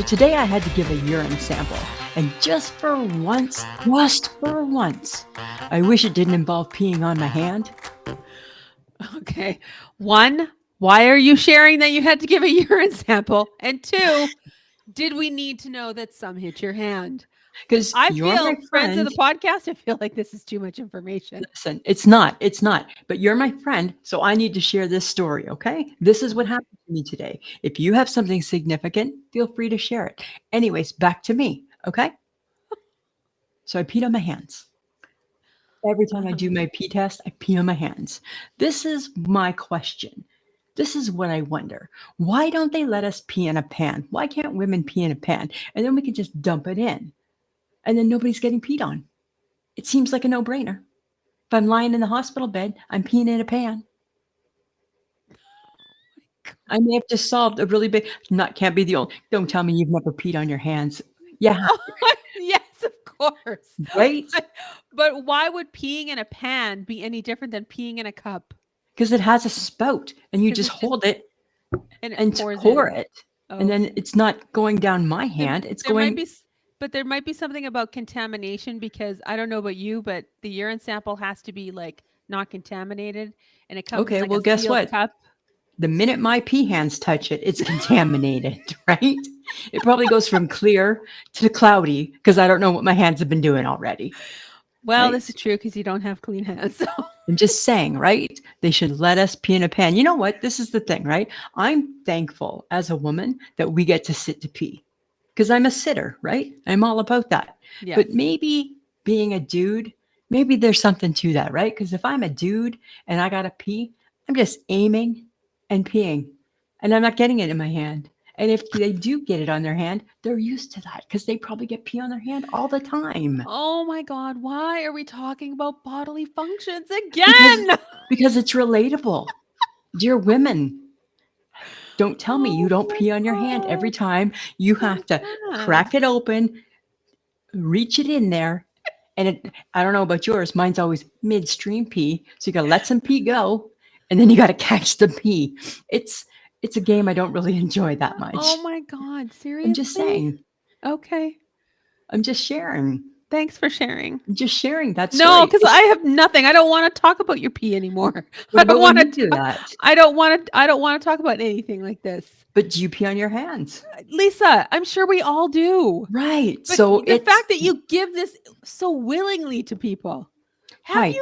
today I had to give a urine sample. And just for once, I wish it didn't involve peeing on my hand. Okay. One, why are you sharing that you had to give a urine sample? And two, did we need to know that some hit your hand? Because I you're my feel, friends of friend. the podcast, I feel like this is too much information. Listen, it's not, but you're my friend, so I need to share this story, okay? This is what happened to me today. If you have something significant, feel free to share it. Anyways, back to me, okay? So I peed on my hands. Every time I do my pee test, I pee on my hands. This is my question. This is what I wonder. Why don't they let us pee in a pan? Why can't women pee in a pan? And then we can just dump it in. And then nobody's getting peed on. It seems like a no-brainer. If I'm lying in the hospital bed, I'm peeing in a pan. I may have just solved a really big can't be the only. Don't tell me you've never peed on your hands. Yeah, Yes, of course. right? But why would peeing in a pan be any different than peeing in a cup? Because it has a spout and you 'Cause just it's just hold it and it and pours pour in. it. And then Okay. it's not going down my There, hand. It's there might going, be, but there might be something about contamination because I don't know about you, but the urine sample has to be like not contaminated, and it comes in okay, like a well, guess sealed what? cup. The minute my pee hands touch it, it's contaminated, right? It probably goes from clear to cloudy because I don't know what my hands have been doing already, Well, right? this is true because you don't have clean hands. So. I'm just saying, right? They should let us pee in a pan. You know what? This is the thing, right? I'm thankful as a woman that we get to sit to pee because I'm a sitter, right? I'm all about that. Yes. But maybe being a dude, maybe there's something to that, right? Because if I'm a dude and I got to pee, I'm just aiming and peeing and I'm not getting it in my hand. And if they do get it on their hand, they're used to that because they probably get pee on their hand all the time. Oh my God, why are we talking about bodily functions Because again? because it's relatable. Dear women, don't tell me you Oh don't my pee on your hand every God. time. You Oh have to yeah. crack it open, reach it in there, and I don't know about yours, mine's always midstream pee. So you gotta let some pee go, and then you gotta catch the pee. It's a game I don't really enjoy that Oh much. my God, I'm just seriously? saying. Okay. I'm just sharing. Thanks for sharing. I'm just sharing that No, story. because I have nothing. I don't want to talk about your pee anymore. What about when you do that? I don't want to talk about anything like this. But do you pee on your hands? Lisa, I'm sure we all do. Right. But So the it's fact that you give this so willingly to people. hi. Have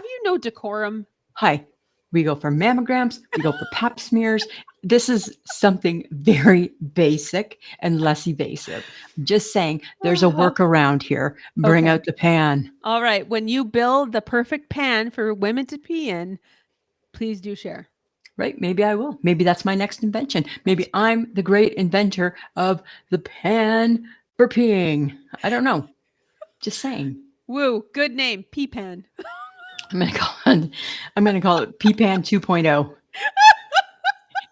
you know decorum? Hi. We go for mammograms, we go for pap smears. This is something very basic and less evasive. I'm just saying there's a workaround here. Bring Okay. out the pan. All right. When you build the perfect pan for women to pee in, please do share. Right? Maybe I will. Maybe that's my next invention. Maybe I'm the great inventor of the pan for peeing. I don't know. Just saying. Woo, good name, pee pan. I'm gonna call it pee pan 2.0.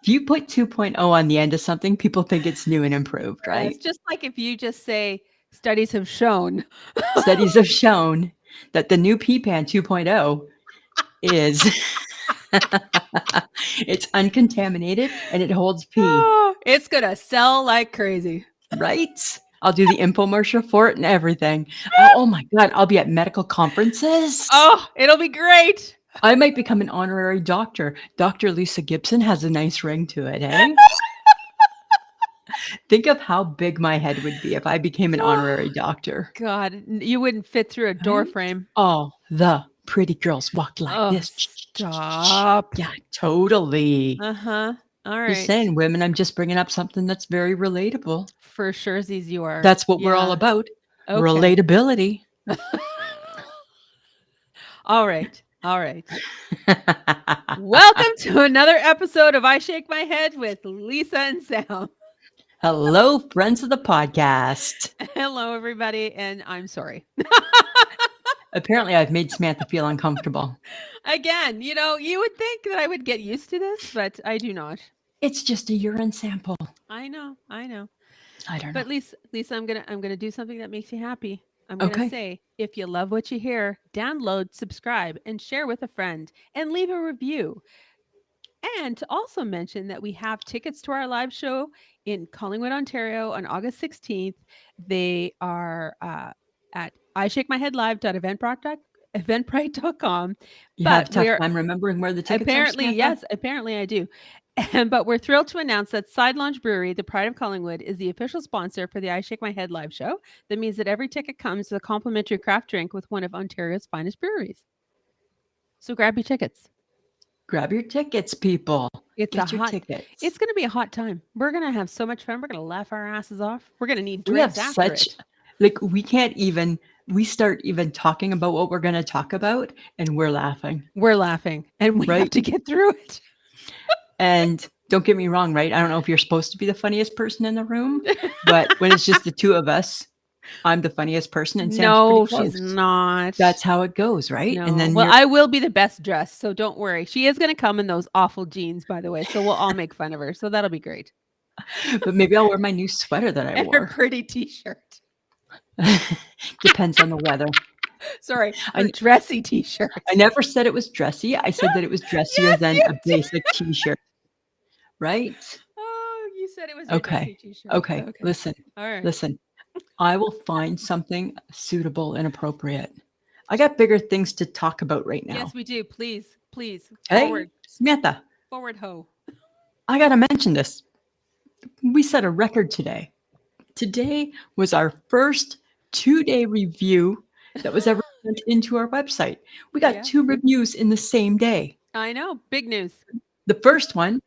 If you put 2.0 on the end of something, people think it's new and improved, It's right? just like if you just say studies have shown. Studies have shown that the new PPAN 2.0 is it's uncontaminated and it holds pee, Oh, it's gonna sell like crazy. right? I'll do the infomercial for it and everything. Oh my God, I'll be at medical conferences. Oh, it'll be great. I might become an honorary doctor. Dr. Lisa Gibson has a nice ring to it, eh? Think of how big my head would be if I became an honorary Oh, doctor. God, you wouldn't fit through a door Right? frame. Oh, the pretty girls walked like Oh, this. stop. Yeah, totally. Uh-huh. All Just right. saying, women, I'm just bringing up something that's very relatable. For surezies you are. That's what we're all Yeah. about. Okay. Relatability. All right. All right. Welcome to another episode of I Shake My Head with Lisa and Sam. Hello, friends of the podcast. Hello, everybody, and I'm sorry. Apparently, I've made Samantha feel uncomfortable. Again, you would think that I would get used to this, but I do not. It's just a urine sample. I know. I don't know. But Lisa, I'm gonna do something that makes you happy. I'm gonna Okay. say, if you love what you hear, download, subscribe, and share with a friend, and leave a review. And to also mention that we have tickets to our live show in Collingwood, Ontario on August 16th. They are at ishakemyheadlive.eventbrite.com. You have But tough we're time remembering where the tickets are, apparently, Samantha? yes, apparently I do. But we're thrilled to announce that Side Lounge Brewery, the pride of Collingwood, is the official sponsor for the I Shake My Head live show. That means that every ticket comes with a complimentary craft drink with one of Ontario's finest breweries. So grab your tickets. Grab your tickets, people. It's Get your tickets. it's going to be a hot time. We're going to have so much fun. We're going to laugh our asses off. We're going to need We have drinks after such, it. like, we can't even, we start even talking about what we're going to talk about and we're laughing. We're laughing and we have Right. to get through it. And don't get me wrong, right? I don't know if you're supposed to be the funniest person in the room, but when it's just the two of us, I'm the funniest person and Sam's No, pretty close. she's not. That's how it goes, right? No. And then Well, I will be the best dressed, so don't worry. She is going to come in those awful jeans, by the way, so we'll all make fun of her. So that'll be great. but maybe I'll wear my new sweater that I And her wore. pretty t-shirt. Depends on the weather. Sorry, I- her dressy t-shirt. I never said it was dressy. I said that it was dressier Yes, than you a basic t-shirt. Right? Oh, you said it was your Okay. dressy t-shirt. Okay. Listen. All right. Listen. I will find something suitable and appropriate. I got bigger things to talk about right now. Yes, we do. Please. Hey, Forward. Samantha, Forward ho. I got to mention this. We set a record today. Today was our first 2-day review that was ever sent into our website. We got Yes. 2 reviews in the same day. I know. Big news. The first one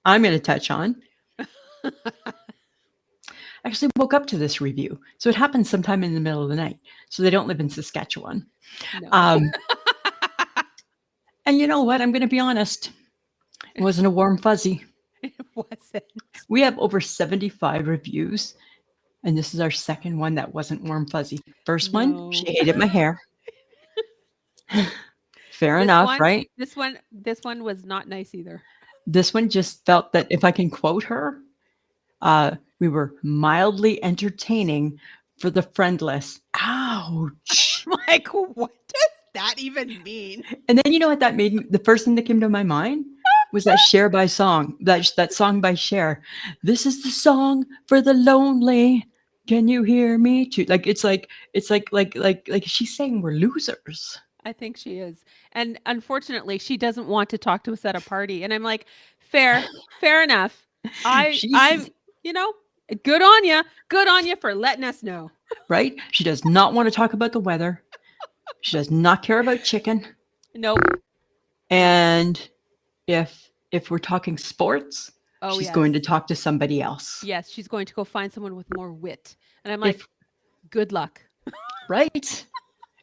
I'm going to touch on. I actually woke up to this review. So it happened sometime in the middle of the night. So they don't live in Saskatchewan. No. And you know what? I'm going to be honest. It wasn't a warm fuzzy. It wasn't. We have over 75 reviews. And this is our second one that wasn't warm fuzzy. First one, she No. hated my hair. Fair This enough, one- right? This one was not nice either. This one just felt that if I can quote her, we were mildly entertaining for the friendless. Ouch. Like, what does that even mean? And then you know what that made me? The first thing that came to my mind was that Cher by song, that song by Cher. This is the song for the lonely. Can you hear me too? Like it's like she's saying we're losers. I think she is. And unfortunately, she doesn't want to talk to us at a party. And I'm like, fair enough. I'm, good on you. Good on you for letting us know. Right? She does not want to talk about the weather. She does not care about chicken. Nope. And if we're talking sports, Oh, she's yes. going to talk to somebody else. Yes, she's going to go find someone with more wit. And I'm like, good luck. Right?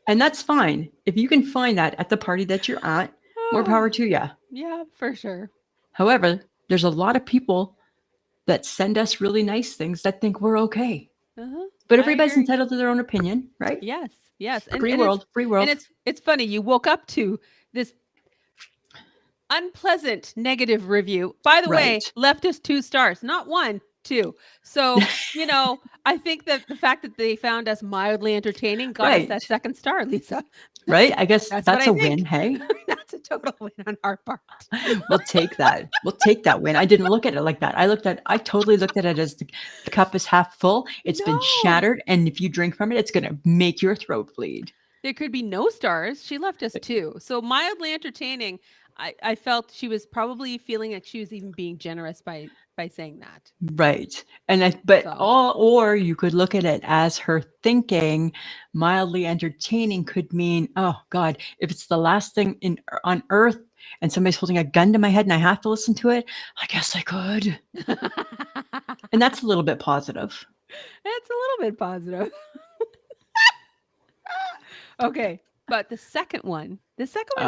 And that's fine. If you can find that at the party that you're at, more power to you. Yeah, for sure. However, there's a lot of people that send us really nice things that think we're okay. Uh-huh. But I everybody's agree. entitled to their own opinion, right? Yes. And, Free and world, free world. And it's funny. You woke up to this unpleasant negative review. By the way, Right. left us 2 stars, not 1, 2. So, I think that the fact that they found us mildly entertaining got us Right. that 2nd star, Lisa. Right? I guess That's that's what a I win, think. hey? That's a total win on our part. We'll take that. We'll take that win. I didn't look at it like that. I totally looked at it as the cup is half full. It's been No. shattered. And if you drink from it, it's going to make your throat bleed. There could be no stars. She left us 2. So mildly entertaining. I felt she was probably feeling like she was even being generous by saying that. Right. And So. or you could look at it as her thinking mildly entertaining could mean, oh God, if it's the last thing on earth and somebody's holding a gun to my head and I have to listen to it, I guess I could. And that's a little bit positive. It's a little bit positive. Okay. But the second one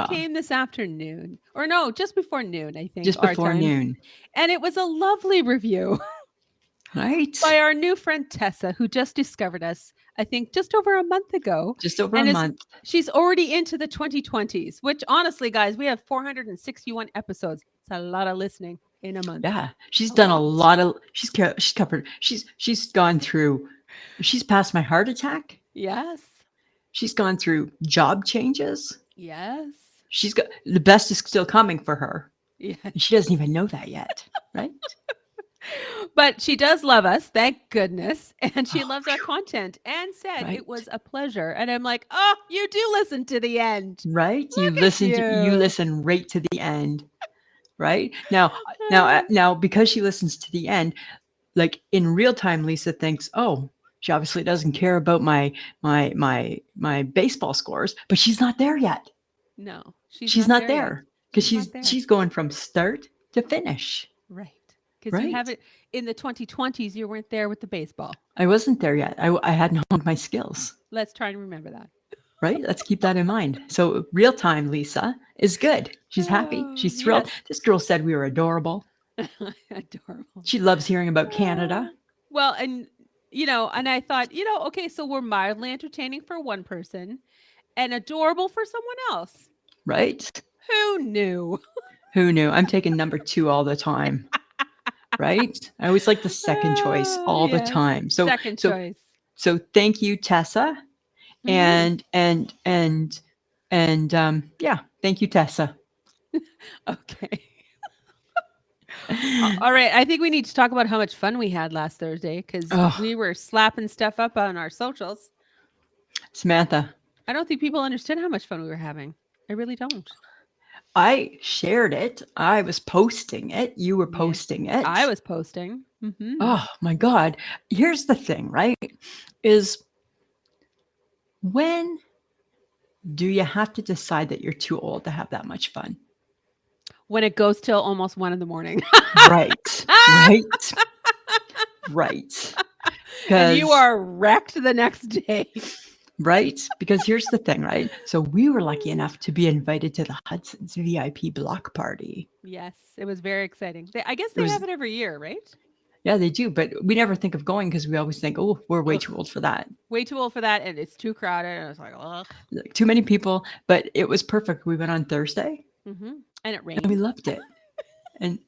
came this afternoon. Or no, just before noon, I think. Just our before time. noon. And it was a lovely review Right. by our new friend Tessa, who just discovered us, I think, just over a month ago. Just over And a is- month. She's already into the 2020s, which honestly, guys, we have 461 episodes. It's a lot of listening in a month. Yeah. She's A done a lot. lot of she's covered. She's gone through, she's passed my heart attack. Yes. She's gone through job changes. Yes. She's got the best is still coming for her. Yeah. She doesn't even know that yet, right? But she does love us, thank goodness. And she Oh, loves our phew, content and said right? it was a pleasure. And I'm like, oh, you do listen to the end. Right? Look at You you. listen right to the end, right? Now, Uh, because she listens to the end, like in real time, Lisa thinks, oh, she obviously doesn't care about my baseball scores, but she's not there yet. no, she's She's not not there yet. there because She's not there. she's going from start to finish, Right. Because you right? have it in the 2020s, you weren't there with the baseball. I wasn't there yet. I hadn't honed my skills, Let's try and remember that. right? Let's keep that in mind. So real time, Lisa is good. She's happy. Oh, She's thrilled. yes. This girl said we were adorable. Adorable. She loves hearing about Uh, Canada, well, and and I thought, okay, so we're mildly entertaining for one person and adorable for someone else. right? Who knew? Who knew? I'm taking number 2 all the time, right? I always like the second choice Oh, all the yes. time. Second choice. So thank you, Tessa, Mhm. and yeah, thank you, Tessa. Okay. All right. I think we need to talk about how much fun we had last Thursday because Oh, we were slapping stuff up on our socials. Samantha, I don't think people understood how much fun we were having. I really don't. I shared it. I was posting it. You were Yeah. posting I it. was posting. Mhm. Oh my God. Here's the thing, right? Is when do you have to decide that you're too old to have that much fun? When it goes till almost 1 a.m. Right. Right. Right. And you Because are wrecked the next day. right? Because here's the thing, right? So we were lucky enough to be invited to the Hudson's VIP block party. Yes, it was very exciting. I guess It they was, have it every year, right? yeah, they do, but we never think of going because we always think, oh, we're way Ugh, too old for that. way too old for that, and it's too crowded. And it's like, ugh. Like, too many people, but it was perfect. We went on Thursday And it and we rained. loved it. And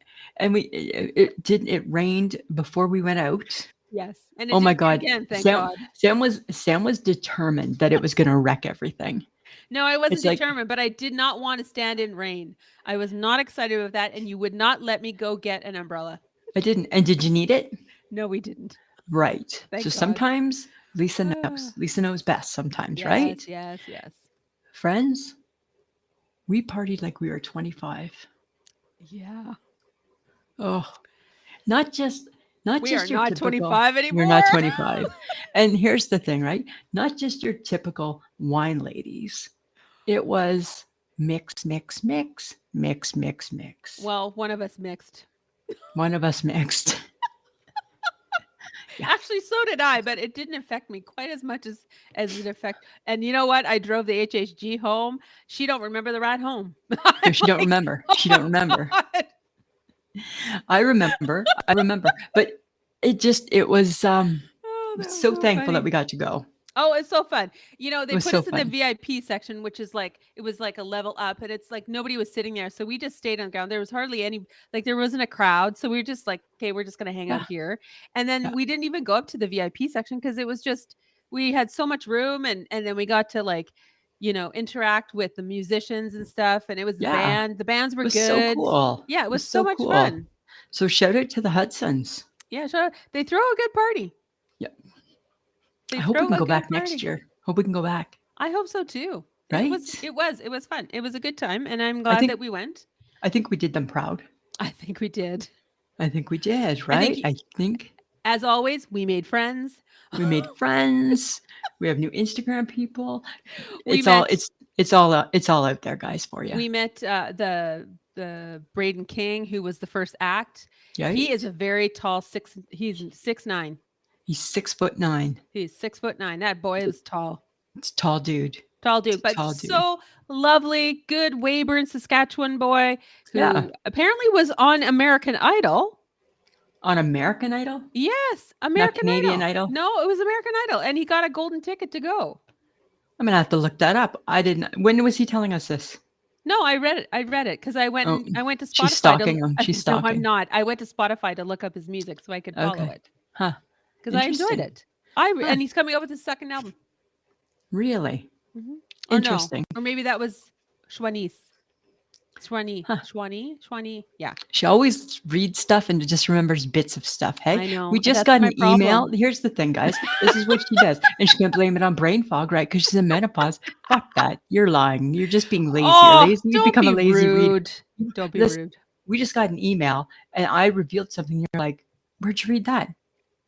it rained before we went out. Yes, and it Oh my didn't God. again. Thank God. Sam was determined that it was going to wreck everything. No, I wasn't It's like, determined, but I did not want to stand in rain. I was not excited about that, and you would not let me go get an umbrella. I didn't. And did you need it? No, we didn't. Right. Thank So God. sometimes Lisa knows. Ah, Lisa knows best sometimes, yes, right? yes, yes. Friends, we partied like we were 25. Yeah. Oh, not just We are your not typical 25 we're not anymore. 25. And here's the thing, right? Not just your typical wine ladies. It was mix, mix, mix, mix, mix, mix. Well, one of us mixed. One of us mixed. Yeah. Actually, so did I, but it didn't affect me quite as much as it affect. And you know what? I drove the HHG home. She don't remember the ride home. No, she don't remember. She don't remember. God. I remember. I remember. But it was Oh, that was so so thankful that funny. we got to go. Oh, it's so fun. It They was put so us in the fun. VIP section, which is like, it was like a level up, and it's like nobody was sitting there. So we just stayed on the ground. There was hardly any, like, there wasn't a crowd. So we were just like, okay, we're just going to hang out Yeah. here. And then Yeah. we didn't even go up to the VIP section because it was just, we had so much room. And then we got to like, interact with the musicians and stuff. And it was the Yeah. band. The bands It were was so good. cool. Yeah, it It was was so so much cool. fun. So shout out to the Hudsons. Yeah, they throw a good party. Yeah. They I hope we throw can a go good back party. next year. Hope we can go back. I hope so too. Right? It was fun. It was a good time, and I'm glad that we went. I think we did them proud. I think we did. I think we did, I right? think, I think as always, we made friends. we made friends. We have new Instagram people. We It's all met. it's all out there, guys, for you. We met the Braden King, who was the first act. Right? He is a very tall He's 6'9". He's 6'9". He's 6'9". That boy is tall. It's a tall dude. Tall dude, but Tall dude. so lovely, good Weyburn, Saskatchewan boy who Yeah. apparently was on American Idol. On American Idol? Yes, American Canadian Idol? No, it was American Idol, and he got a golden ticket to go. I'm gonna have to look that up. I didn't. When was he telling us this? No, I read it. I read it because I went. Oh, I went to Spotify. she's stalking him. She's No, I'm stalking. not. I went to Spotify to look up his music so I could follow Okay. it Huh. because I enjoyed Interesting. it. And he's coming up with his second album. Really? Or Interesting. no, or maybe that was Schwanese. Shwani. Yeah, She always reads stuff and just remembers bits of stuff. Hey, I we know. just That's got my an email. problem. Here's the thing, guys. This is what she does. And she's going to blame it on brain fog, right? Because she's in menopause. Fuck that. You're lying. You're just being lazy. Or Oh, lazy. You've don't become a be lazy reader. rude. Don't be Listen, rude. we just got an email and I revealed something. You're like, where'd you read that?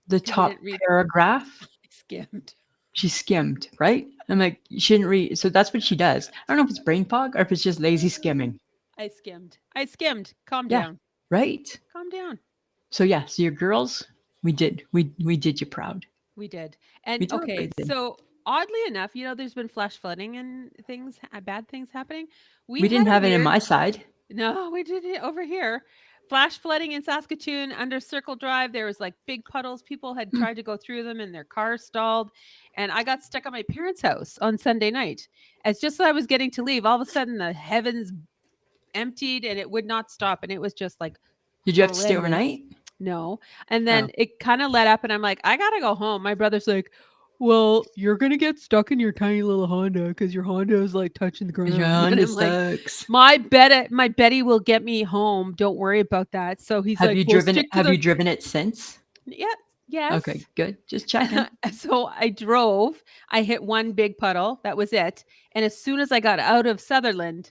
The I didn't top read. paragraph. I skimmed. She skimmed, right? I'm like, you shouldn't read. So that's what she does. I don't know if it's brain fog or if it's just lazy skimming. I skimmed. I skimmed. Calm Yeah, down. right. Calm down. So yeah, so your girls, we did you proud. We did. And We okay, totally did. so oddly enough, there's been flash flooding and things, bad things happening. We We had didn't a have it in weird, my side. no, we did it over here. Flash flooding in Saskatoon under Circle Drive. There was like big puddles. People had Hmm. tried to go through them and their cars stalled. And I got stuck at my parents' house on Sunday night. As just as I was getting to leave, all of a sudden the heavens emptied and it would not stop. And it was just like Did you have to stay horrendous. overnight? No. And Oh, then it kind of let up and I'm like, I gotta go home. My brother's like, well, you're gonna get stuck in your tiny little Honda because your Honda is like touching the ground. your And Honda I'm like, sucks. my Betty will get me home. Don't worry about that. So he's Have like, you we'll driven it? stick to Have you the driven it since? yeah, yes. Okay, good. Just checking. So I drove. I hit one big puddle. That was it. And as soon as I got out of Sutherland,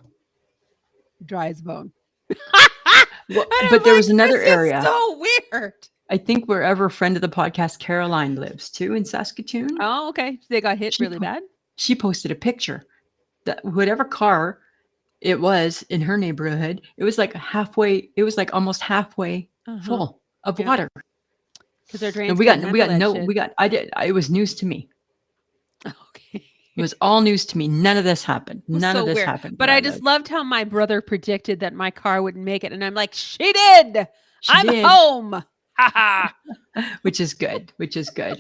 dry as a bone. And Well, I'm but there was like, another this is area. so weird. I think wherever a friend of the podcast, Caroline, lives too in Saskatoon. Oh, okay. They got hit She really bad. she posted a picture that whatever car it was in her neighborhood, it was like halfway. It was like almost halfway Uh-huh. full of Yeah. water. Because our And drains we couldn't got handle that no shit. we got I did it was news to me. Okay. It was all news to me. None of this happened. It was None of so this weird. happened But where I I live. just loved how my brother predicted that my car wouldn't make it. And I'm like, she did. She I'm did, home. Ha ha. which is good,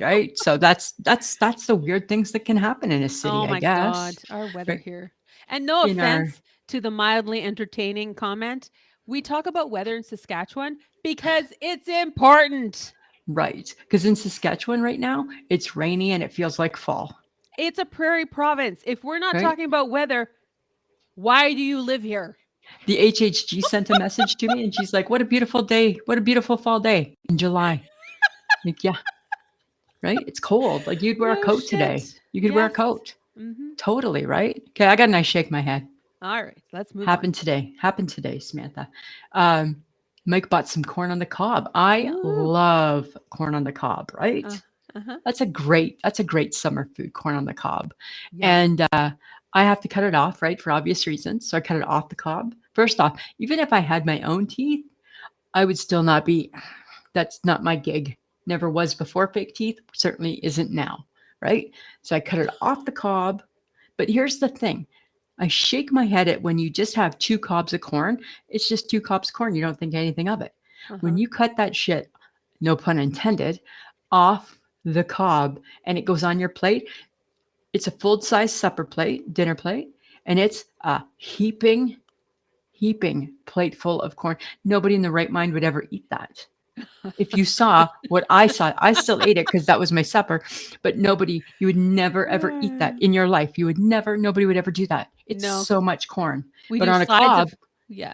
right? So that's the weird things that can happen in a city, Oh I my God. guess. Our weather Right? here. And no In our offense to the mildly entertaining comment. We talk about weather in Saskatchewan because it's important. right. Because in Saskatchewan right now, it's rainy and it feels like fall. It's a prairie province. If we're not Right? talking about weather, why do you live here? The HHG sent a message to me and she's like, what a beautiful day. What a beautiful fall day in July. Like, yeah, right? It's cold. Like you'd wear a No coat today. shit. You could wear a Yes. coat. Mm-hmm. Totally, right? Okay, I got a nice shake my head. All right. Let's move Happened today, Samantha. Mike bought some corn on the cob. I on. Ooh. love corn on the cob, right? Uh-huh. That's a great summer food, corn on the cob. Yum. And I have to cut it off, right, for obvious reasons. So I cut it off the cob. First off, even if I had my own teeth, I would still not be, that's not my gig. Never was before fake teeth, certainly isn't now, right? So I cut it off the cob. But here's the thing. I shake my head at when you just have 2 cobs of corn. It's just 2 cobs of corn. You don't think anything of it. When Uh-huh. you cut that shit, no pun intended, off the cob and it goes on your plate, it's a full-size supper plate, dinner plate, and it's a heaping plate full of corn. Nobody in the right mind would ever eat that. If you saw what I saw, I still ate it because that was my supper. But you would never ever eat that in your life. Nobody would ever do that. It's No. so much corn. We But do on a sides cob, of yeah.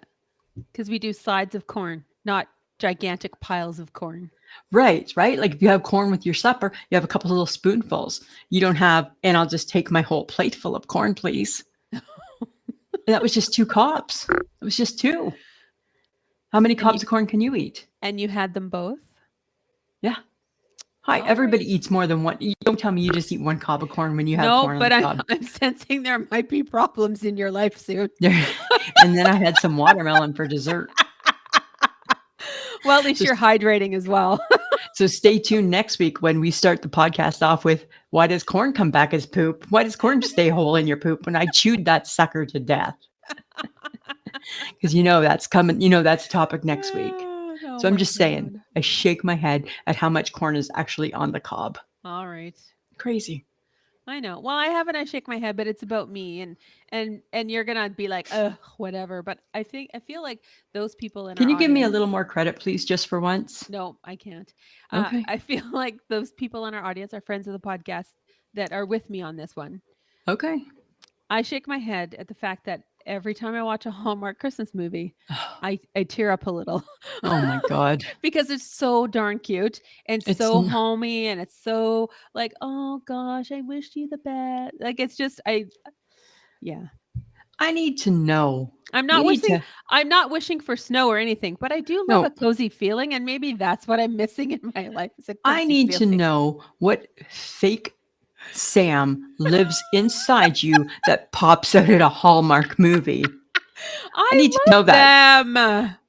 Because we do sides of corn, not gigantic piles of corn. right? Like if you have corn with your supper, you have a couple little spoonfuls. You don't have, and I'll just take my whole plate full of corn, please. And that was just 2 cobs. It was just 2. How many cobs of corn can you eat? And you had them both? Yeah. Hi, All everybody right. eats more than one. You don't tell me you just eat 1 cob of corn when you have No, corn on but the cob. I'm sensing there might be problems in your life soon. And then I had some watermelon for dessert. Well, at least So- you're hydrating as well. So stay tuned next week when we start the podcast off with why does corn come back as poop? Why does corn stay whole in your poop when I chewed that sucker to death? Because that's coming, that's a topic next week. Oh, So I'm my just saying, God. I shake my head at how much corn is actually on the cob. All right. Crazy. I know. Well, I haven't. I shake my head, but it's about me, and you're gonna be like, ugh, whatever. But I feel like those people in Can our you give me a audience- little more credit, please, just for once? No, I can't. Okay. I feel like those people in our audience are friends of the podcast that are with me on this one. Okay. I shake my head at the fact that every time I watch a Hallmark Christmas movie, I tear up a little Oh my God. because it's so darn cute and It's so n- homey, and it's so like, oh gosh, I wish you the best. Like it's just yeah. I need to know. I'm We not need wishing to I'm not wishing for snow or anything, but I do love a no. cozy feeling, and maybe that's what I'm missing in my life is a I cozy need to feeling. know what fake Sam lives inside you that pops out at a Hallmark movie. I need to I know love that. them.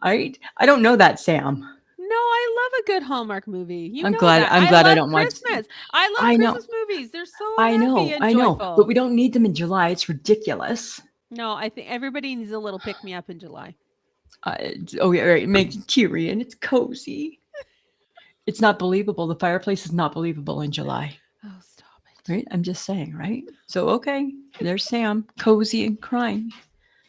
I don't know that Sam. No, I love a good Hallmark movie. You I'm know glad that. I'm I glad I love don't watch. Christmas. I love I know. Christmas movies. They're so happy and I know. But joyful. we don't need them in July. It's ridiculous. No, I think everybody needs a little pick me up in July. Oh yeah, right. It makes you teary and it's cozy. It's not believable. The fireplace is not believable in July. Oh, stop it. Right? I'm just saying, right? So okay, there's Sam, cozy and crying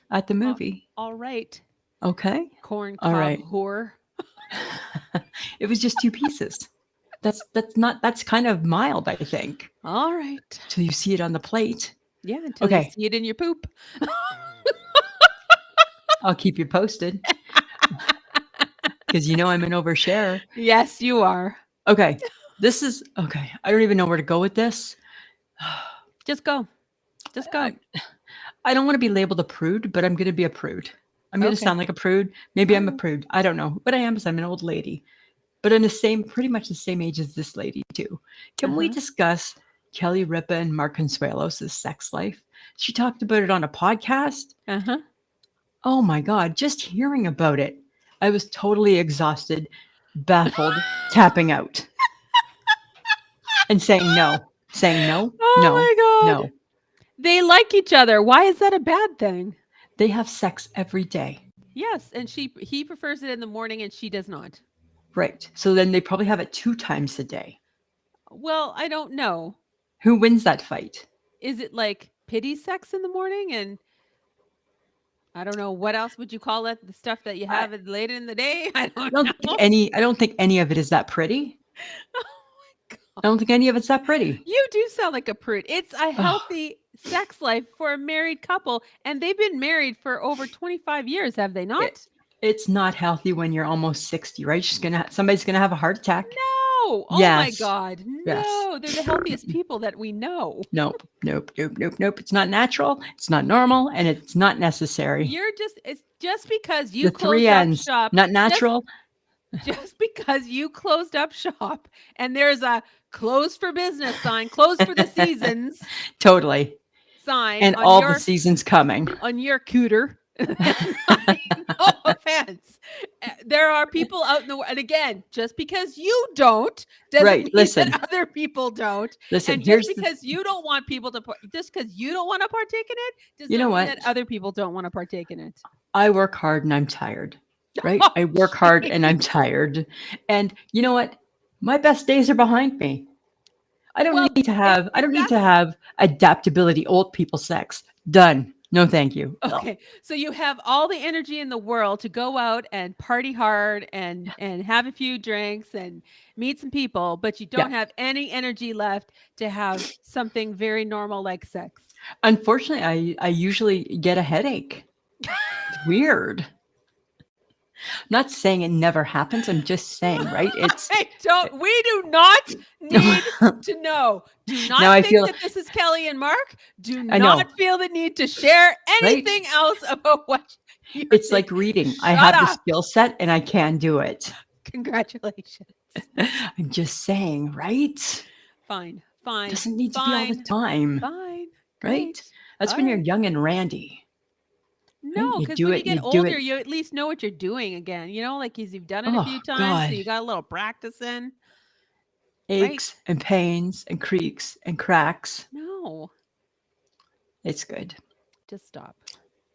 at the movie. All right, Okay. corn All cob right. whore. It was just 2 pieces. That's kind of mild, I think. All right. Till you see it on the plate. Yeah, until you Okay. see it in your poop. I'll keep you posted. Because you know I'm an oversharer. Yes, you are. Okay. This is okay. I don't even know where to go with this. Just go. Just go. I don't want to be labeled a prude, but I'm going to be a prude. I'm going to Okay. sound like a prude. Maybe I'm a prude. I don't know. What I am is I'm an old lady, but I'm pretty much the same age as this lady too. Can we discuss Kelly Ripa and Mark Consuelos' sex life? She talked about it on a podcast. Uh-huh. Oh my God. Just hearing about it, I was totally exhausted, baffled, tapping out, and saying no. Oh my God. no. They like each other. Why is that a bad thing? They have sex every day. Yes, and he prefers it in the morning and she does not. Right. So then they probably have it 2 times a day. Well, I don't know. Who wins that fight? Is it like pity sex in the morning and I don't know what else would you call it? The stuff that you have it late in the day? I don't know. I don't think any of it is that pretty. Oh my I don't think any of it's that pretty. You do sound like a prude. It's a healthy sex life for a married couple, and they've been married for over 25 years, have they not? It's not healthy when you're almost 60, right? Somebody's gonna have a heart attack. No. Oh my Yes. God. Yes. No. They're the healthiest people that we know. Nope. It's not natural, it's not normal, and it's not necessary. It's just because you The 3 closed up N's, shop. not natural. Just because you closed up shop and there's a closed for business sign, closed for the seasons Totally. sign And on all your the seasons coming. on your cooter. No offense. There are people out in the world, and again, just because you don't doesn't mean that other people don't. Listen, and just because you don't want people to, just because you don't want to partake in it, does not mean that other people don't want to partake in it. I work hard and I'm tired. Right? I work hard and I'm tired. And you know what? My best days are behind me. I don't need to have adaptability old people sex. Done. No, thank you. Okay. So you have all the energy in the world to go out and party hard and have a few drinks and meet some people, but you don't have any energy left to have something very normal like sex. Unfortunately, I usually get a headache. It's weird. I'm not saying it never happens. I'm just saying, right? We do not need to know. Do not think that this is Kelly and Mark. Do not feel the need to share anything else about what it's like reading. I have the skill set and I can do it. Congratulations. I'm just saying, right? Fine. It doesn't need to be all the time. Fine. Right? That's when you're young and randy. No, because when you get older, you at least know what you're doing again. You know, like you've done it a few times, so you got a little practice in. Aches and pains and creaks and cracks. No. It's good. Just stop.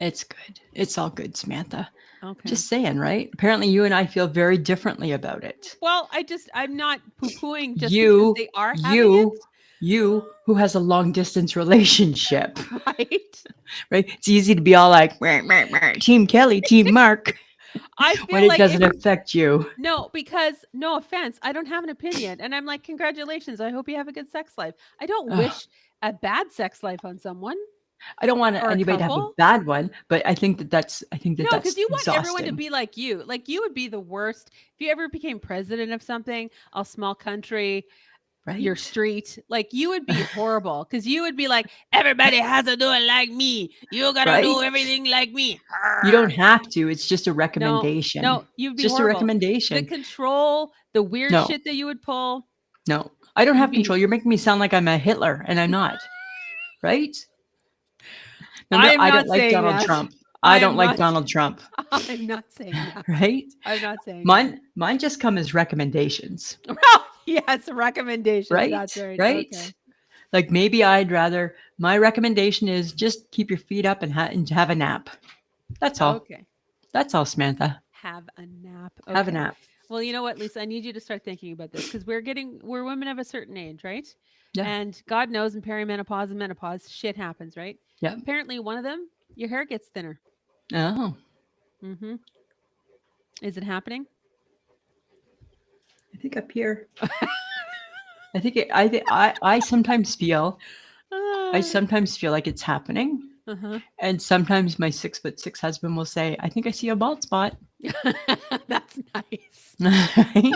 It's good. It's all good, Samantha. Okay. Just saying, right? Apparently you and I feel very differently about it. Well, I'm not poo-pooing just because they are having it. You who has a long distance relationship. Right. Right. It's easy to be all like, Team Kelly, Team Mark. I feel when it doesn't affect you. No, because no offense, I don't have an opinion. And I'm like, congratulations. I hope you have a good sex life. I don't wish a bad sex life on someone. I don't want Or a anybody to have a couple? bad one, but I think that that's No, because you want everyone to exhausting. be like you. Like you would be the worst if you ever became president of something, a small country, your Right? street. Like you would be horrible because you would be like, everybody has to do it like me. You gotta do Right? everything like me. You don't Arr. have to. It's just a No, recommendation. no, you'd be Just a horrible. The recommendation. control, the weird No, shit that you would pull, no. I don't you'd have be. control. You're making me sound like I'm a Hitler, and I'm not. Right? I Remember, am I don't not like saying Donald that. Trump. I I don't am like not. Donald Trump. I'm not saying that. Right? I'm not saying that. Mine just come as recommendations. Yes, recommendations. Right? That's right. Right? Okay. Like maybe I'd rather. My recommendation is just keep your feet up and have a nap. That's all. Okay. That's all, Samantha. Have a nap. Have a Okay. nap. Well, you know what, Lisa? I need you to start thinking about this because we're women of a certain age, right? Yeah. And God knows in perimenopause and menopause, shit happens, right? Yeah. Apparently, one of them, your hair gets thinner. Oh, Mm-hmm. Is it happening? I think up here. I think I sometimes feel like it's happening, Uh-huh. and sometimes my 6'6" husband will say, "I think I see a bald spot." That's nice. Right?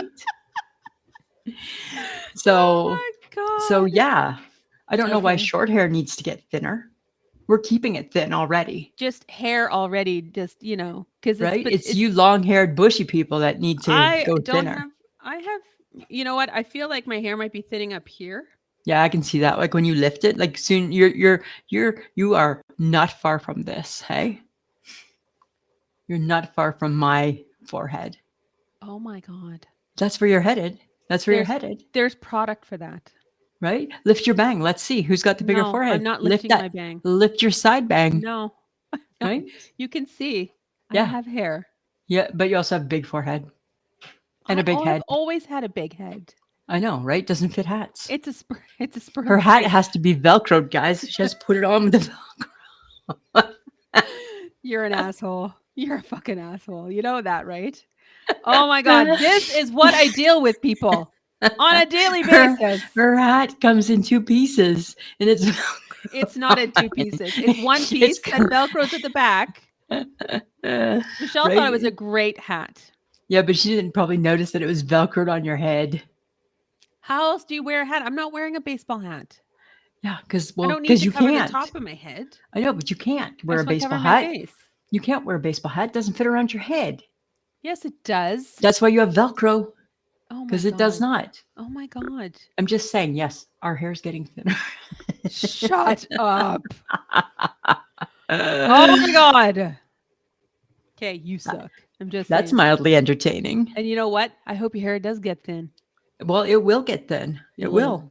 So Oh my so God. yeah, I don't know why Okay. short hair needs to get thinner. We're keeping it thin already, Just hair already, just, because right? but It's it's, you long-haired, bushy people that need to I go don't thinner. have, I have, you know what? I feel like my hair might be thinning up here. Yeah, I can see that. Like when you lift it, like soon you are not far from this. Hey, you're not far from my forehead. Oh my God. That's where you're headed. That's where you're There's headed, there's product for that. right? Lift your bang. Let's see who's got the bigger No, I'm forehead. not Lift lifting that. my bang. Lift your side bang, No. No. right? You can see I Yeah, have hair. yeah. But you also have a big forehead and a big I've head. always had a big head. I know, right? Doesn't fit hats. It's a spur Her of hat the has to be velcroed, guys. She has to put it on with the velcro. You're an asshole. You're a fucking asshole. You know that, right? Oh my God. This is what I deal with, people, on a daily basis. Her hat comes in two pieces, and it's It's not in two pieces. It's one piece that Velcros at the back. Michelle thought it was a right. great hat. Yeah, but she didn't probably notice that it was velcroed on your head. How else do you wear a hat? I'm not wearing a baseball hat. Yeah, because I don't need to you cover the can't. top of my head. I know, but you can't I wear a just want to baseball cover my hat. face. You can't wear a baseball hat. It doesn't fit around your head. Yes, it does. That's why you have Velcro, Oh my because it does God. not. Oh my God. I'm just saying, yes, our hair's getting thinner. Shut up. Oh my God. Okay, you suck. I'm just That's saying. mildly entertaining. And you know what? I hope your hair does get thin. Well, it will get thin. You It little- will.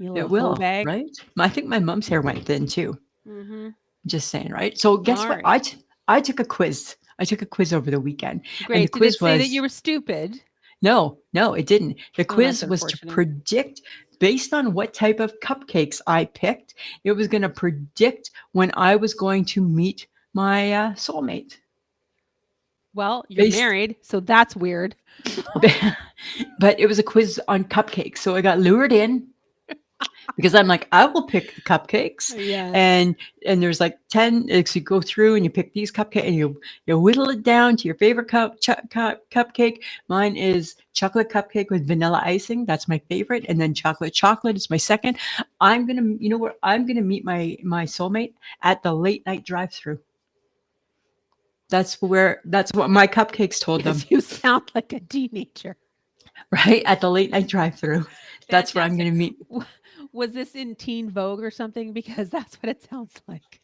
You It little hoe will, bag. right? I think my mom's hair went thin too. Mm-hmm. Just saying, right? So guess what? Alright. I took a quiz. I took a quiz over the weekend. And the Great. Did it quiz say that was you were stupid? no, it didn't. The Oh, quiz that's was to unfortunate. predict based on what type of cupcakes I picked. It was going to predict when I was going to meet my soulmate. Well, you're Based- married, so that's weird. But it was a quiz on cupcakes. So I got lured in because I'm like, I will pick the cupcakes. Yeah. And there's like 10. So you go through and you pick these cupcakes and you whittle it down to your favorite cupcake. Mine is chocolate cupcake with vanilla icing. That's my favorite. And then chocolate is my second. I'm going to, you know what? I'm going to meet my soulmate at the late night drive-through. That's what my cupcakes told them. You sound like a teenager. Right? At the late night drive-through. That's where I'm going to meet. Was this in Teen Vogue or something? Because that's what it sounds like.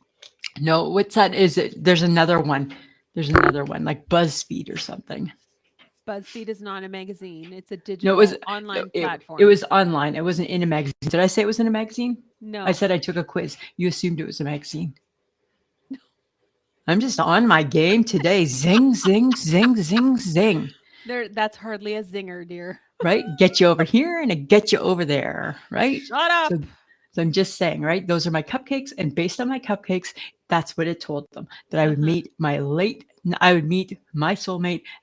No, what's that? Is it? There's another one. Like BuzzFeed or something. BuzzFeed is not a magazine. It's a No, digital it was online it, platform. It was online. It wasn't in a magazine. Did I say it was in a magazine? No. I said I took a quiz. You assumed it was a magazine. No. I'm just on my game today. Zing, zing, zing, zing, zing. That's hardly a zinger, dear. Right? Get you over here and it get you over there. Right? Shut up. So I'm just saying, right? Those are my cupcakes. And based on my cupcakes, that's what it told them. That I would meet my soulmate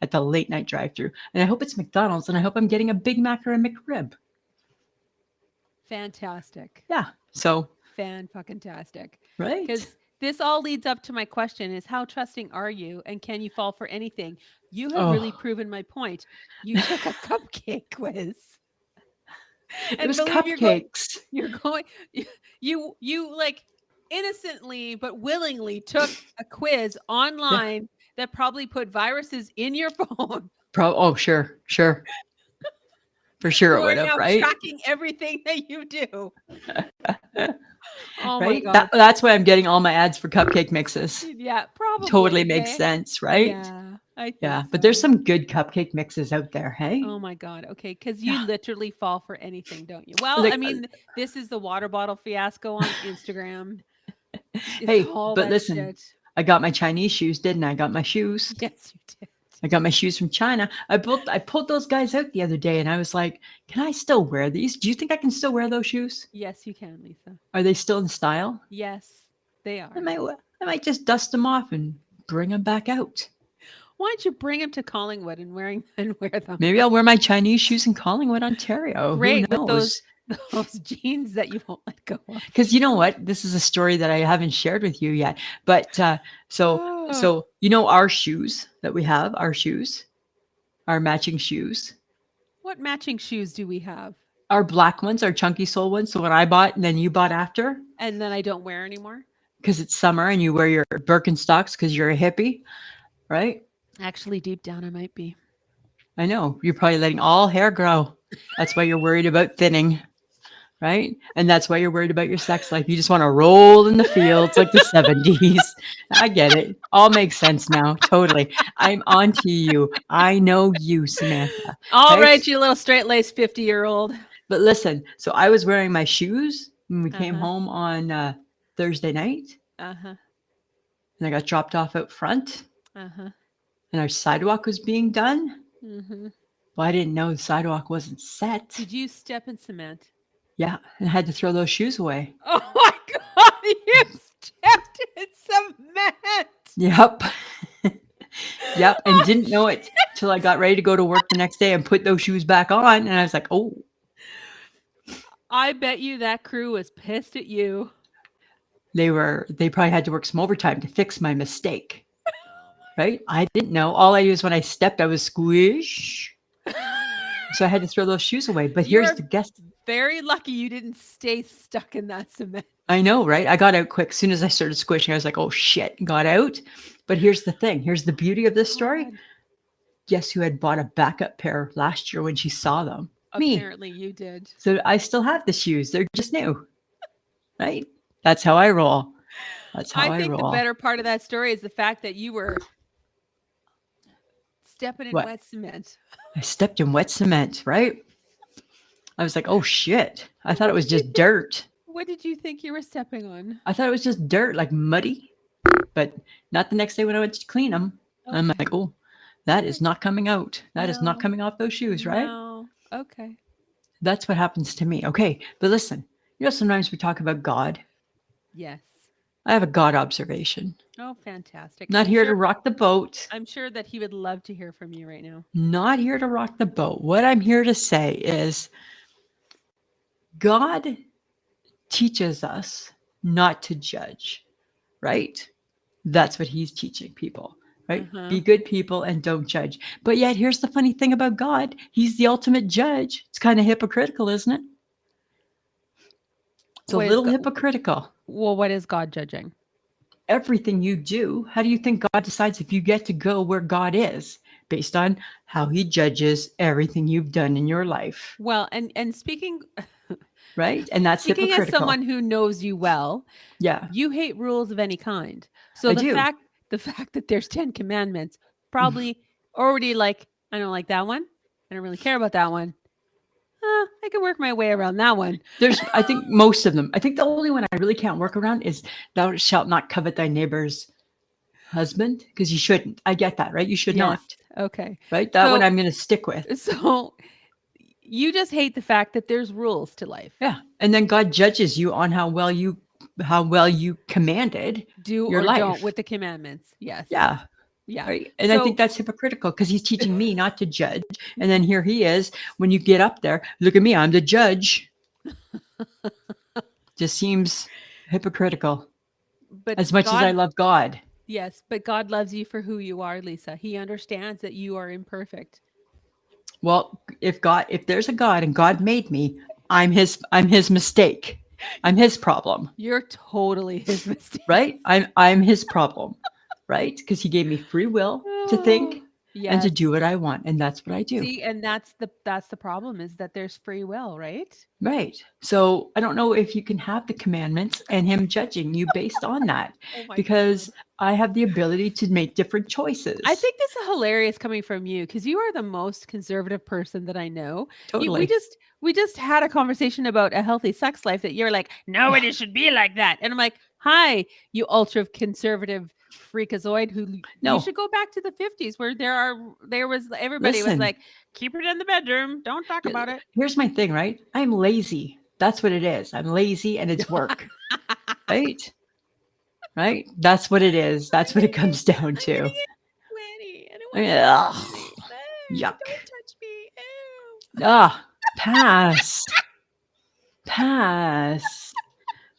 at the late night drive-thru. And I hope it's McDonald's and I hope I'm getting a Big Mac or a McRib. Fantastic. Yeah. So Fan-fucking-tastic. right. Because this all leads up to my question is how trusting are you and can you fall for anything? You have really Oh, proven my point. You took a cupcake quiz. it And was believe cupcakes. you're going you like innocently but willingly took a quiz Yeah. online that probably put viruses in your phone Oh, sure, sure. For sure who it are would have, now right? tracking everything that you do. Oh my Right? That god. that's why I'm getting all my ads for cupcake mixes. Yeah, Totally probably. makes Hey. sense, right? Yeah, I think Yeah, but there's so. some good cupcake mixes out there, hey? Oh my god. Okay, because you Yeah. literally fall for anything, don't you? Well, I Like, mean, this is the water bottle fiasco on Instagram. It's hey, all but that listen, shit. I got my Chinese shoes, didn't I? I got my shoes. Yes, you did. I got my shoes from China. I pulled those guys out the other day and I was like, can I still wear these? Do you think I can still wear those shoes? Yes, you can, Lisa. Are they still in style? Yes, they I are. might I might just dust them off and bring them back out. Why don't you bring them to Collingwood and wear them? Maybe I'll wear my Chinese shoes in Collingwood, Ontario. Who Great with those knows? those jeans that you won't let go of. Because you know what? This is a story that I haven't shared with you yet. But so Oh, so you know our shoes that we have, our shoes, our matching shoes, what matching shoes do we have? our black ones, our chunky sole ones. So when I bought and then you bought after, And then I don't wear anymore. because it's summer and you wear your Birkenstocks because you're a hippie, right? Actually, deep down, I might be. I know you're probably letting all hair grow. That's why you're worried about thinning, right? And that's why you're worried about your sex life. You just want to roll in the fields like the 70s. I get it. All makes sense now. Totally. I'm on to you. I know you, Samantha. All Right? right, you little straight laced 50-year-old. But listen, so I was wearing my shoes when we came Uh-huh. home on Thursday night, Uh-huh. and I got dropped off out front, Uh-huh. and our sidewalk was being done. Mm-hmm. Well, I didn't know the sidewalk wasn't set. Did you step in cement? Yeah, and I had to throw those shoes away. Oh my god, you stepped in cement. Yep. Yep. And didn't know it till I got ready to go to work the next day and put those shoes back on. And I was like, oh, I bet you that crew was pissed at you. they probably had to work some overtime to fix my mistake. Right? I didn't know. All I knew is when I stepped, I was squish. So I had to throw those shoes away. But You here's are the guess. very lucky you didn't stay stuck in that cement. I know, right? I got out quick. As soon as I started squishing, I was like, oh shit, got out. But here's the thing. Here's the beauty of this story. God. Guess who had bought a backup pair last year when she saw them? Me. Apparently you did. So I still have the shoes. They're just new. Right? That's how I roll. That's how I I think the roll. better part of that story is the fact that you were stepping in What? wet cement. I stepped in wet cement, right? I was like, oh shit. I thought it was just dirt. What did you think you were stepping on? I thought it was just dirt, like muddy. But not the next day when I went to clean them. I'm Okay. like, oh, that is not coming out. That is not No. coming off those shoes, right? No. Okay. That's what happens to me. Okay. But listen, sometimes we talk about God. Yes. I have a God observation. Oh, fantastic. Not I'm here to sure, rock the boat. I'm sure that he would love to hear from you right now. Not here to rock the boat. What I'm here to say is God teaches us not to judge, right? That's what he's teaching people, right? Uh-huh. Be good people and don't judge. But yet, here's the funny thing about God. He's the ultimate judge. It's kind of hypocritical, isn't it? It's a What is little God- hypocritical. Well, what is God judging? Everything you do, how do you think God decides if you get to go where God is? Based on how he judges everything you've done in your life, Well, and speaking right? And that's speaking as hypocritical. someone who knows you well, Yeah, you hate rules of any kind. So I the do. fact that there's 10 commandments probably already like, I don't like that one. I don't really care about that one. I can work my way around that one. I think most of them. I think the only one I really can't work around is thou shalt not covet thy neighbor's husband, because you shouldn't. I get that, right? You should Yes. not, Okay. right? That one So- I'm going to stick with. So you just hate the fact that there's rules to life. Yeah. And then God judges you on how well you commanded. Do Your or life. don't with the commandments. Yes. Yeah. Yeah. Right. And I So- think that's hypocritical because he's teaching me not to judge. And then here he is, when you get up there, look at me, I'm the judge. Just seems hypocritical. but as much as I God, love God. yes, but God loves you for who you are, Lisa. He understands that you are imperfect. Well, if there's a God and God made me, I'm his mistake. I'm his problem, You're totally his mistake. right? I'm his problem, right? Because he gave me free will to Oh, think and to yes. do what I want, and that's what I do. See, and that's the problem is that there's free will, right? Right. So I don't know if you can have the commandments and him judging you based on that, Oh my because God. I have the ability to make different choices. I think this is hilarious coming from you because you are the most conservative person that I know. We Totally. just had a conversation about a healthy sex life that you're like, nobody should be like that. And I'm like, hi, you ultra conservative freakazoid you No, should go back to the 50s where there was everybody was listen. like, keep it in the bedroom. Don't talk Yeah, about it. here's my thing, right? I'm lazy. That's what it is. I'm lazy and it's work, right? Right? That's what it is. That's what it comes down I'm gonna to. get sweaty. I don't I want mean, to touch ugh, anything. No, yuck. don't touch me. Ew. Ah, pass. Pass.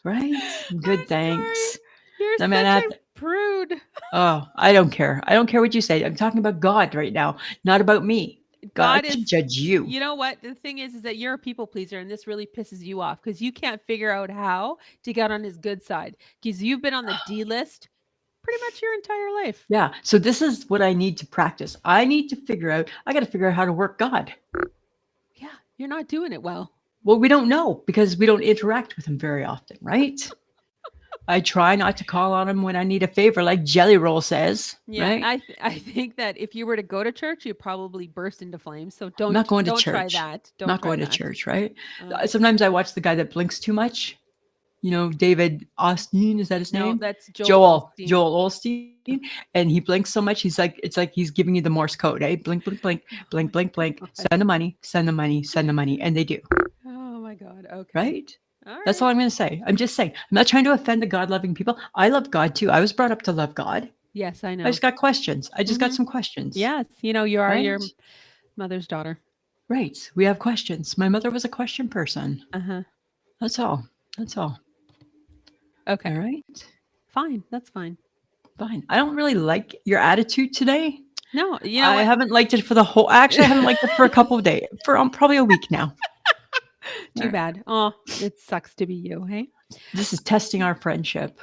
Right? I'm Good, sorry. thanks. You're I'm gonna such have a prude. oh, I don't care. I don't care what you say. I'm talking about God right now, not about me. God God should is, judge you. you know what? The thing is that you're a people pleaser, and this really pisses you off because you can't figure out how to get on his good side because you've been on the D list pretty much your entire life. Yeah. So this is what I need to practice. I got to figure out how to work God. Yeah, you're not doing it well. Well, we don't know because we don't interact with him very often, right? I try not to call on him when I need a favor, like Jelly Roll says, Yeah, right? I think that if you were to go to church, you'd probably burst into flames. So I'm not going to don't try church. that. Don't Not try going to that. church, right? Um, Sometimes I watch the guy that blinks too much. You know, David Austin, is that his no, name? that's Joel Osteen. Joel Olstein, and he blinks so much. It's like he's giving you the Morse code, eh? Blink, blink, blink, Oh blink, my blink, blink. God. Send the money, send the money, send the money, and they do, Oh my God. Okay. right? All That's right. all I'm going to say. I'm just saying. I'm not trying to offend the God-loving people. I love God too. I was brought up to love God. Yes, I I know. just got questions. I just got Hmm. some questions, Yes, you are right? your mother's daughter. Right. We have questions. My mother was a question person. Uh-huh. That's all. That's all. Okay. All right. Fine. That's fine. Fine. I don't really like your attitude today. No, you know I what? haven't liked it for the whole. Actually, I haven't liked it for a couple of days, for probably a week now. All Too right. bad. Oh, it sucks to be you, hey? This is testing our friendship.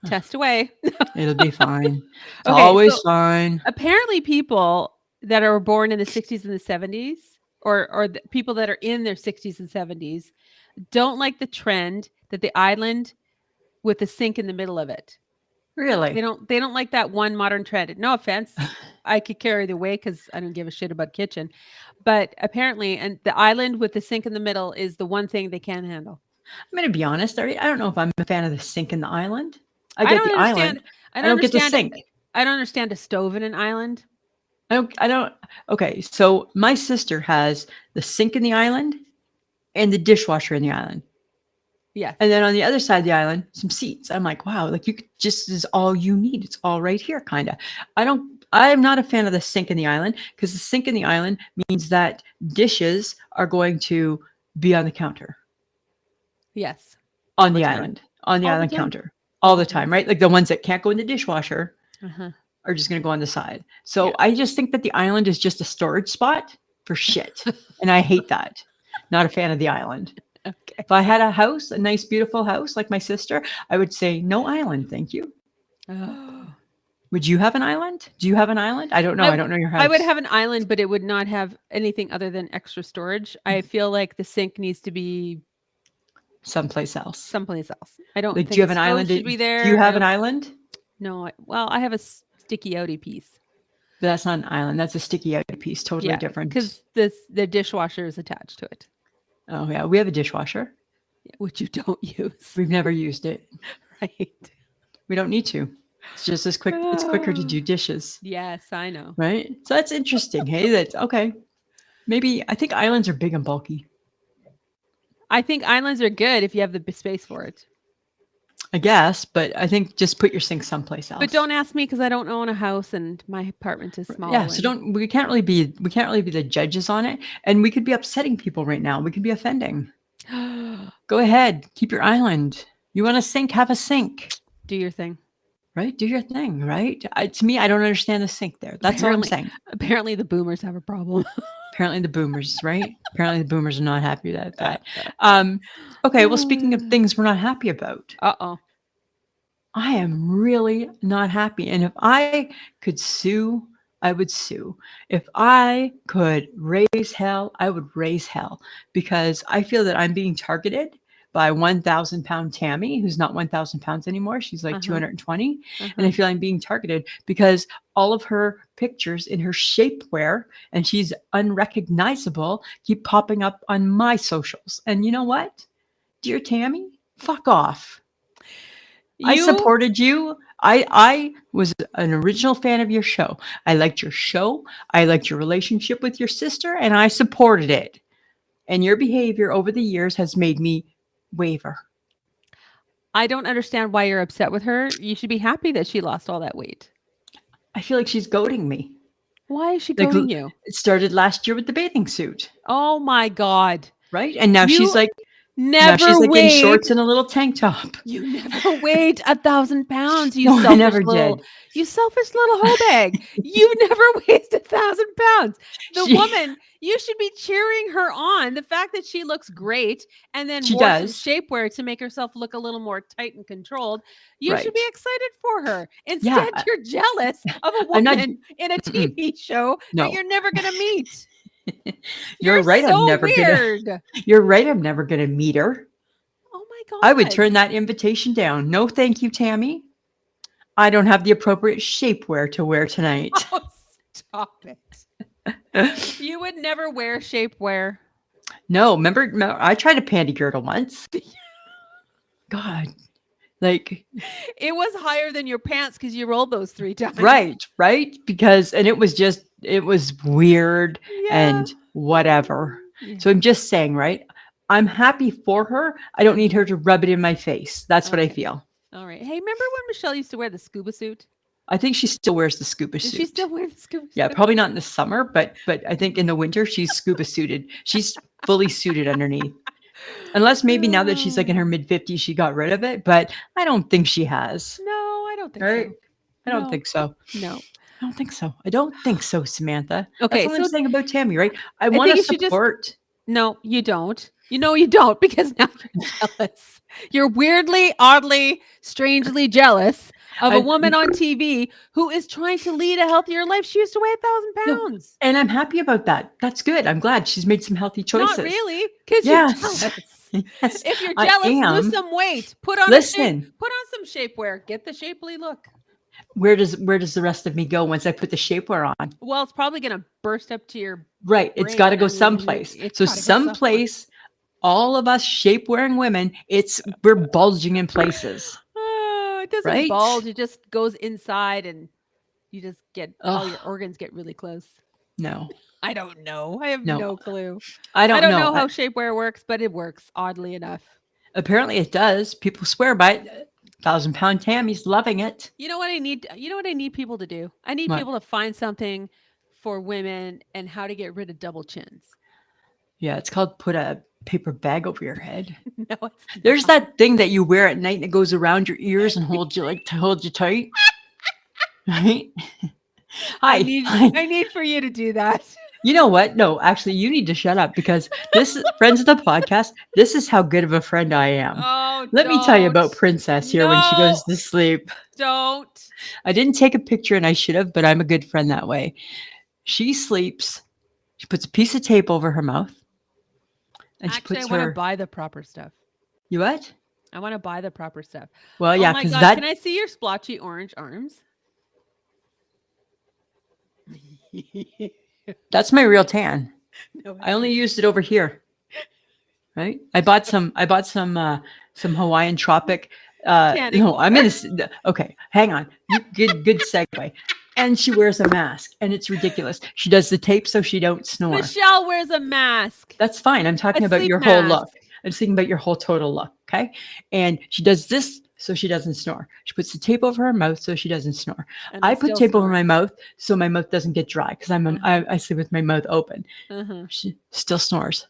Test away. It'll be fine. It's Okay, always so fine. apparently people that are born in the 60s and the 70s or the people that are in their 60s and 70s don't like the trend that the island with the sink in the middle of it. Really. They don't like that one modern trend. No offense. I could carry the way because I don't give a shit about kitchen. But apparently, and the island with the sink in the middle is the one thing they can't handle. I'm going to be honest. I don't know if I'm a fan of the sink in the island. I I get don't the understand. island. I don't get the sink. I don't understand a stove in an island. I don't. Okay. So my sister has the sink in the island and the dishwasher in the island. Yes. And then on the other side of the island, some seats. I'm like, wow, like you could just is all you need. It's all right here, kind of. I'm not a fan of the sink in the island because the sink in the island means that dishes are going to be on the counter Yes. on the the time. island, on the All the island time. counter all the time, right? Like the ones that can't go in the dishwasher Uh-huh. are just going to go on the side. So Yeah. I just think that the island is just a storage spot for shit. And I hate that. Not a fan of the island. Okay. If I had a house, a nice, beautiful house like my sister, I would say, no island, thank you. Oh. Would you have an island? Do you have an island? I don't know. I don't know your house. I would have an island, but it would not have anything other than extra storage. I feel like the sink needs to be someplace else. someplace else. I don't Like, think do you have a an stove island? should be there. Do you I have an don't- island? No. Well, I have a sticky outy piece. But that's not an island. That's a sticky out piece. Totally different. Because the dishwasher is attached to it, Oh yeah, we have a dishwasher. which you don't use. We've never used it. Right. We don't need to. It's just as quick. It's quicker to do dishes, Yes, I know. right? So that's interesting. Hey, that's okay. Maybe I think islands are big and bulky. I think islands are good if you have the space for it. I guess, but I think just put your sink someplace else. But don't ask me because I don't own a house and my apartment is small. Yeah, so don't. We can't really be the judges on it, and we could be upsetting people right now. We could be offending. Go ahead, keep your island. You want to sink? Have a sink. Do your thing. Right? Do your thing, right? To me, I don't understand the sink there. That's all I'm saying. Apparently the boomers have a problem. Apparently the boomers, right? Apparently the boomers are not happy about that. Okay, well, speaking of things we're not happy about, Uh-oh. I am really not happy. And if I could sue, I would sue. If I could raise hell, I would raise hell, because I feel that I'm being targeted by 1,000-pound Tammy, who's not 1,000 pounds anymore. She's like 220. And I feel I'm being targeted because all of her pictures in her shapewear, and she's unrecognizable, keep popping up on my socials. And you know what? Dear Tammy, fuck off. I supported you. I was an original fan of your show. I liked your show. I liked your relationship with your sister, and I supported it. And your behavior over the years has made me waver. I don't understand why you're upset with her. You should be happy that she lost all that weight. I feel like she's goading me. Why is she goading you? It started last year with the bathing suit. Oh my God. Right? And now she's like, in shorts and a little tank top. You never weighed 1,000 pounds. You I never did. You selfish little hoe bag. You never weighed 1,000 pounds. The woman, you should be cheering her on. The fact that she looks great and then wore some shapewear to make herself look a little more tight and controlled. You should be excited for her. Instead, you're jealous of a woman in a TV show that you're never going to meet. You're right. So I'm never gonna. You're right. I'm never gonna meet her. Oh my God! I would turn that invitation down. No, thank you, Tammy. I don't have the appropriate shapewear to wear tonight. Oh, stop it! You would never wear shapewear. No, remember I tried a panty girdle once. God, like it was higher than your pants because you rolled those 3 times. Right. Because it was weird and whatever. Yeah. So I'm just saying, right? I'm happy for her. I don't need her to rub it in my face. That's what I feel. All right. Hey, remember when Michelle used to wear the scuba suit? I think she still wears the scuba suit. Does she still wear the scuba suit? Yeah, probably not in the summer, but I think in the winter she's scuba suited. She's fully suited underneath. Unless maybe now that she's like in her mid-50s, she got rid of it. But I don't think she has. No, I don't think so. I don't think so. No. I don't think so. I don't think so, Samantha. Okay, that's what I'm saying about Tammy, right? I want to support. No, you don't. You know you don't, because now you're jealous. You're weirdly, oddly, strangely jealous of a woman on TV who is trying to lead a healthier life. She used to weigh 1,000 pounds. And I'm happy about that. That's good. I'm glad she's made some healthy choices. Not really, because you're jealous. Yes, if you're jealous, lose some weight. Put on some shapewear. Get the shapely look. Where does the rest of me go once I put the shapewear on? Well, it's probably going to burst up to your brain. It's got to go someplace. So someplace, all of us shape-wearing women, we're bulging in places. It doesn't bulge. It just goes inside, and you just get all your organs get really close. No. I don't know. I have no clue. I don't know how shapewear works, but it works, oddly enough. Apparently it does. People swear by it. 1,000-pound Tammy's loving it. You know what I need? You know what I need people to do? I need people to find something for women and how to get rid of double chins. Yeah, it's called put a paper bag over your head. No, there's that thing that you wear at night and it goes around your ears and holds you tight. Right? I need for you to do that. You know what? No, actually, you need to shut up, because this is friends of the podcast. This is how good of a friend I am. Oh, let me tell you about Princess here when she goes to sleep. Don't. I didn't take a picture, and I should have, but I'm a good friend that way. She sleeps. She puts a piece of tape over her mouth. And actually, I want to buy the proper stuff. You what? I want to buy the proper stuff. Well, yeah, because can I see your splotchy orange arms? That's my real tan. No, I only used it over here. Right? I bought some Hawaiian tropic. I'm in a. Okay, hang on. Good segue. And she wears a mask, and it's ridiculous. She does the tape so she don't snore. Michelle wears a mask. That's fine. I'm talking about your whole look. I'm thinking about your whole total look. Okay. And she does this so she doesn't snore. She puts the tape over her mouth so she doesn't snore. I put tape over my mouth so my mouth doesn't get dry, because I sleep with my mouth open. She still snores.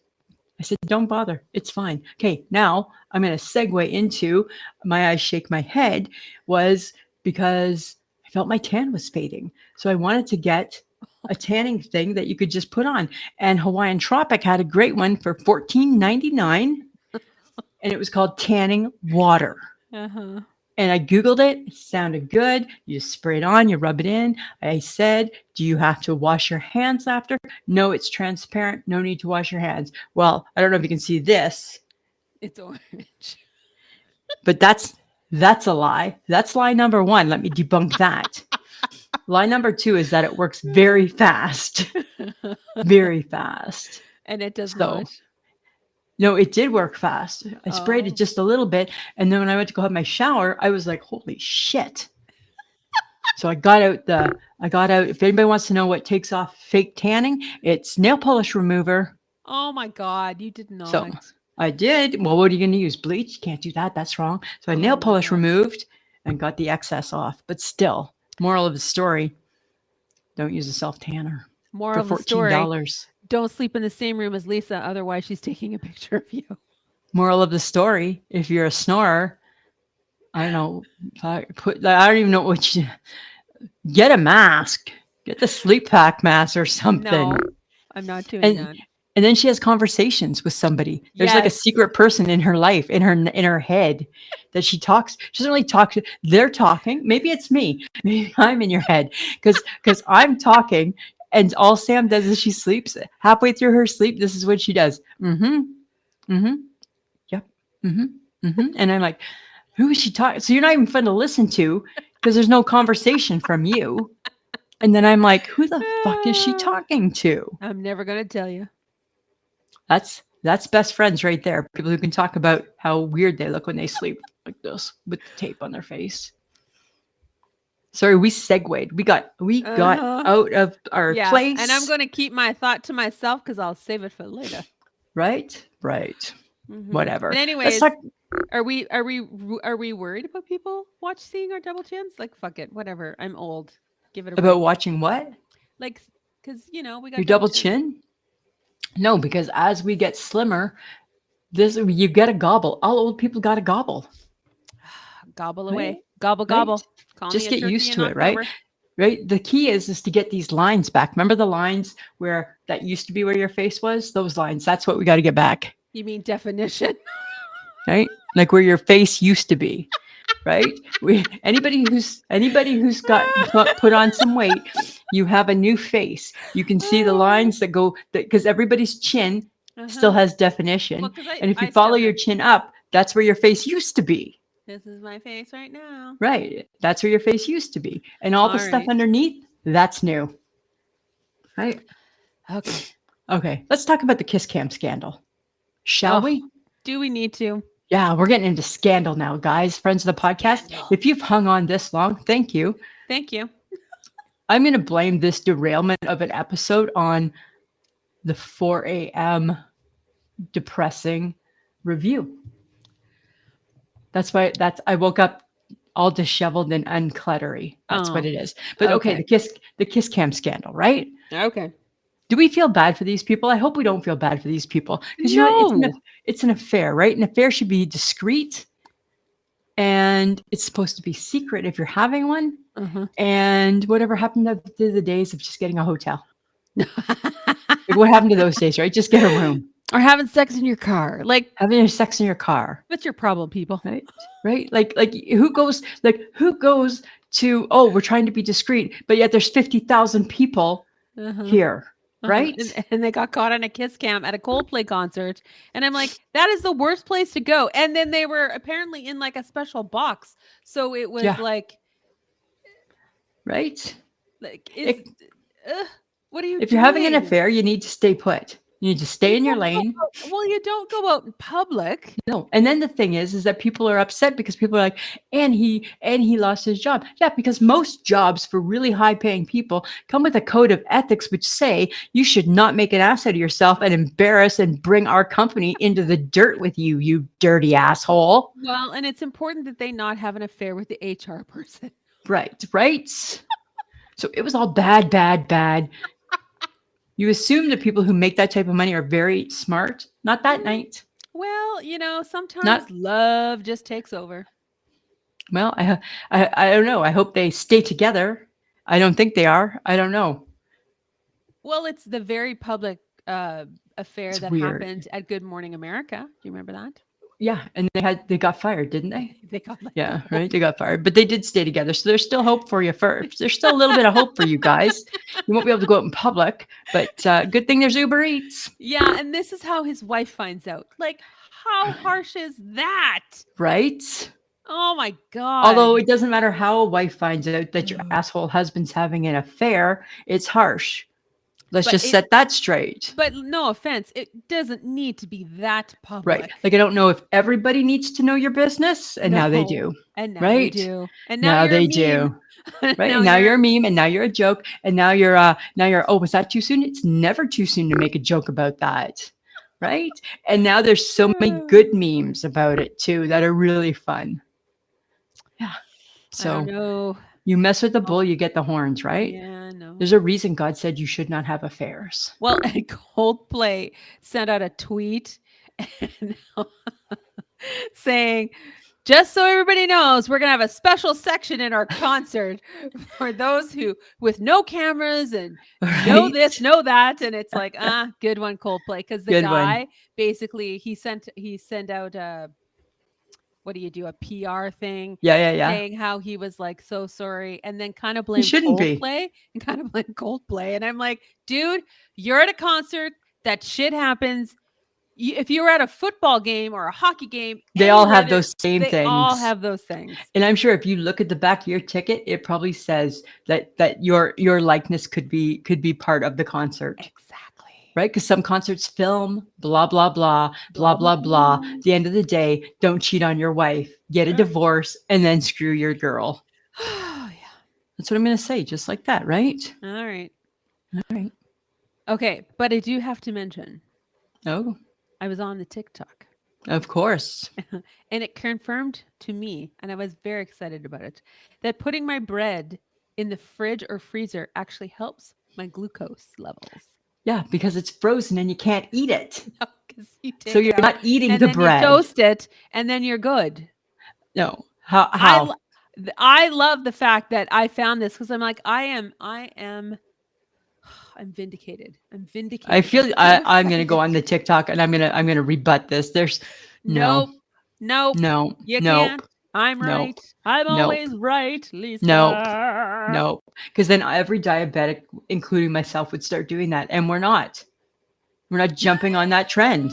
I said, don't bother. It's fine. Okay, now I'm going to segue into my eyes shake my head was because I felt my tan was fading. So I wanted to get a tanning thing that you could just put on. And Hawaiian Tropic had a great one for $14.99. And it was called tanning water. Uh-huh. And I Googled it. It sounded good. You just spray it on, you rub it in. I said, do you have to wash your hands after? No, it's transparent. No need to wash your hands. Well, I don't know if you can see this, It's orange. but that's a lie. That's lie number one. Let me debunk that. Lie number two is that it works very fast. Very fast. And it does So, not. no, it did work fast. I sprayed it Oh. just a little bit. And then when I went to go have my shower, I was like, holy shit. So I got out, if anybody wants to know what takes off fake tanning, it's nail polish remover. Oh my God, you did not. So I did. Well, what are you going to use? Bleach? You can't do that. That's wrong. So I nail my polish God. removed and got the excess off. But still, moral of the story, don't use a self-tanner Moral for of the story, $14. don't sleep in the same room as Lisa, otherwise she's taking a picture of you. Moral of the story, if you're a snorer, I don't know, I don't even know what you, get a mask. Get the sleep pack mask or something. No, I'm not doing that. And then she has conversations with somebody. There's like a Yes. secret person in her life, in her head, that she talks. She doesn't really talk to. They're talking. Maybe it's me. Maybe I'm in your head because I'm talking, and all Sam does is she sleeps. Halfway through her sleep, this is what she does. Mm-hmm. Mm-hmm. Yep. Mm-hmm. Mm-hmm. And I'm like, who is she talking? So you're not even fun to listen to because there's no conversation from you. And then I'm like, who the fuck is she talking to? I'm never going to tell you. That's best friends right there. People who can talk about how weird they look when they sleep like this with the tape on their face. Sorry, we segued. We got out of our place. And I'm going to keep my thought to myself because I'll save it for later. Right. Mm-hmm. Whatever. But anyways, are we worried about people seeing our double chins? Like, fuck it, whatever. I'm old. Give it a about break. watching what? Like, because we got your double chin. No, because as we get slimmer, you get a gobble. All old people got a gobble. Gobble right? away. Gobble, right? gobble. Call Just me get used to it, right? Right. The key is to get these lines back. Remember the lines where that used to be where your face was? Those lines. That's what we got to get back. You mean definition? Right? Like where your face used to be. Right? Anybody who's got put on some weight, you have a new face. You can see the lines that go because everybody's chin still has definition. Well, and if you follow your chin up, that's where your face used to be. This is my face right now. Right. That's where your face used to be. And all the stuff underneath, that's new. Right? Okay. Let's talk about the kiss cam scandal. Shall we? Do we need to? Yeah, we're getting into scandal now, guys. Friends of the podcast. Scandal. If you've hung on this long, thank you. Thank you. I'm going to blame this derailment of an episode on the 4 a.m. depressing review. That's why I woke up all disheveled and uncluttery. That's what it is. But okay, the kiss cam scandal, right? Okay. Do we feel bad for these people? I hope we don't feel bad for these people because it's an affair, right? An affair should be discreet, and it's supposed to be secret if you're having one. And whatever happened to the days of just getting a hotel? What happened to those days, right? Just get a room. Or having sex in your car. Like having sex in your car. What's your problem, people? Right? Like who goes to, we're trying to be discreet, but yet there's 50,000 people here. Right? And they got caught on a kiss cam at a Coldplay concert. And I'm like, that is the worst place to go. And then they were apparently in like a special box. So it was like. Right? Like, what are you doing? If you're having an affair, you need to stay put. You need to stay in your lane. Well, you don't go out in public. No. And then the thing is that people are upset because people are like, and he lost his job. Yeah, because most jobs for really high paying people come with a code of ethics which say you should not make an ass out of yourself and embarrass and bring our company into the dirt with you, you dirty asshole. Well, and it's important that they not have an affair with the HR person. Right. So it was all bad. You assume the people who make that type of money are very smart. Not that night. Well, sometimes Not love just takes over. well. I don't know. I hope they stay together. I don't think they are. I don't know. Well, it's the very public affair It's that weird. happened at Good Morning America. Do you remember that? Yeah, and they got fired, didn't they? They got let Yeah, go. right. They got fired, but they did stay together. So there's still hope for you. There's still a little bit of hope for you guys. You won't be able to go out in public, but good thing there's Uber Eats, Yeah, and this is how his wife finds out. Like, how harsh is that? right? Oh my Although God. it doesn't matter how a wife finds out that your asshole husband's having an affair, it's harsh. Let's But just it, set that straight. but no offense, it doesn't need to be that public. Right. Like, I don't know if everybody needs to know your business, and now they No. do. And now Right? they do. And now Now you're a they meme. do. Right. And now you're a meme, and now you're a joke, and now you're oh, was that too soon? It's never too soon to make a joke about that. Right. And now there's so many good memes about it too that are really fun. Yeah. I So don't know. you mess with the bull, you get the horns, right? Yeah, no. There's a reason God said you should not have affairs. Well, Coldplay sent out a tweet and saying, just so everybody knows, we're going to have a special section in our concert for those who, with no cameras and know Right? this, know that. And it's like, good one, Coldplay. Because the Good guy one. basically, he sent out what do you do, a PR thing Yeah. saying how he was like so sorry and then kind of He blamed shouldn't be. Coldplay. And I'm like, dude, you're at a concert, that shit happens. If you were at a football game or a hockey game, They all have anywhere, those same they all things. have those things. And I'm sure if you look at the back of your ticket, it probably says that your likeness could be part of the concert. Exactly. Right? Because some concerts film, blah, blah, blah, blah, blah, blah. At the end of the day, don't cheat on your wife, get a divorce, and then screw your girl. Oh, yeah. That's what I'm going to say, just like that, right? All right. All right. Okay, but I do have to mention, Oh, I was on the TikTok. of course. And it confirmed to me, and I was very excited about it, that putting my bread in the fridge or freezer actually helps my glucose levels. Yeah, because it's frozen and you can't eat it. No, 'cause you take So it you're out, not eating and the then bread. you toast it, and then you're good. No. How? I love the fact that I found this because I'm like, I'm vindicated. I'm vindicated. I feel I'm going to go on the TikTok and I'm going to rebut this. There's Nope. No. You Nope. can't. I'm Nope. right. I'm Nope. always right, Lisa. Nope. Because then every diabetic, including myself, would start doing that. And we're not. We're not jumping on that trend.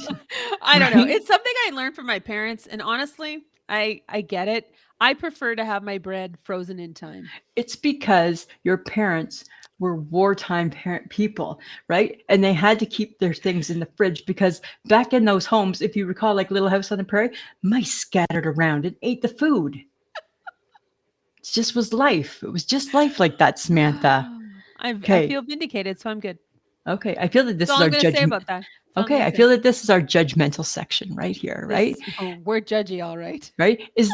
I don't know. Right? It's something I learned from my parents. And honestly, I get it. I prefer to have my bread frozen in time. It's because your parents were wartime people, right? And they had to keep their things in the fridge because back in those homes, if you recall, like Little House on the Prairie, mice scattered around and ate the food. It just was life. It was just life like that, Samantha. I Okay. feel vindicated, so I'm good. Okay. I feel that this That's is all our I'm going to say judgment. about that. Okay. I feel that this is our judgmental section right here, right? We're judgy, all right. Right? Is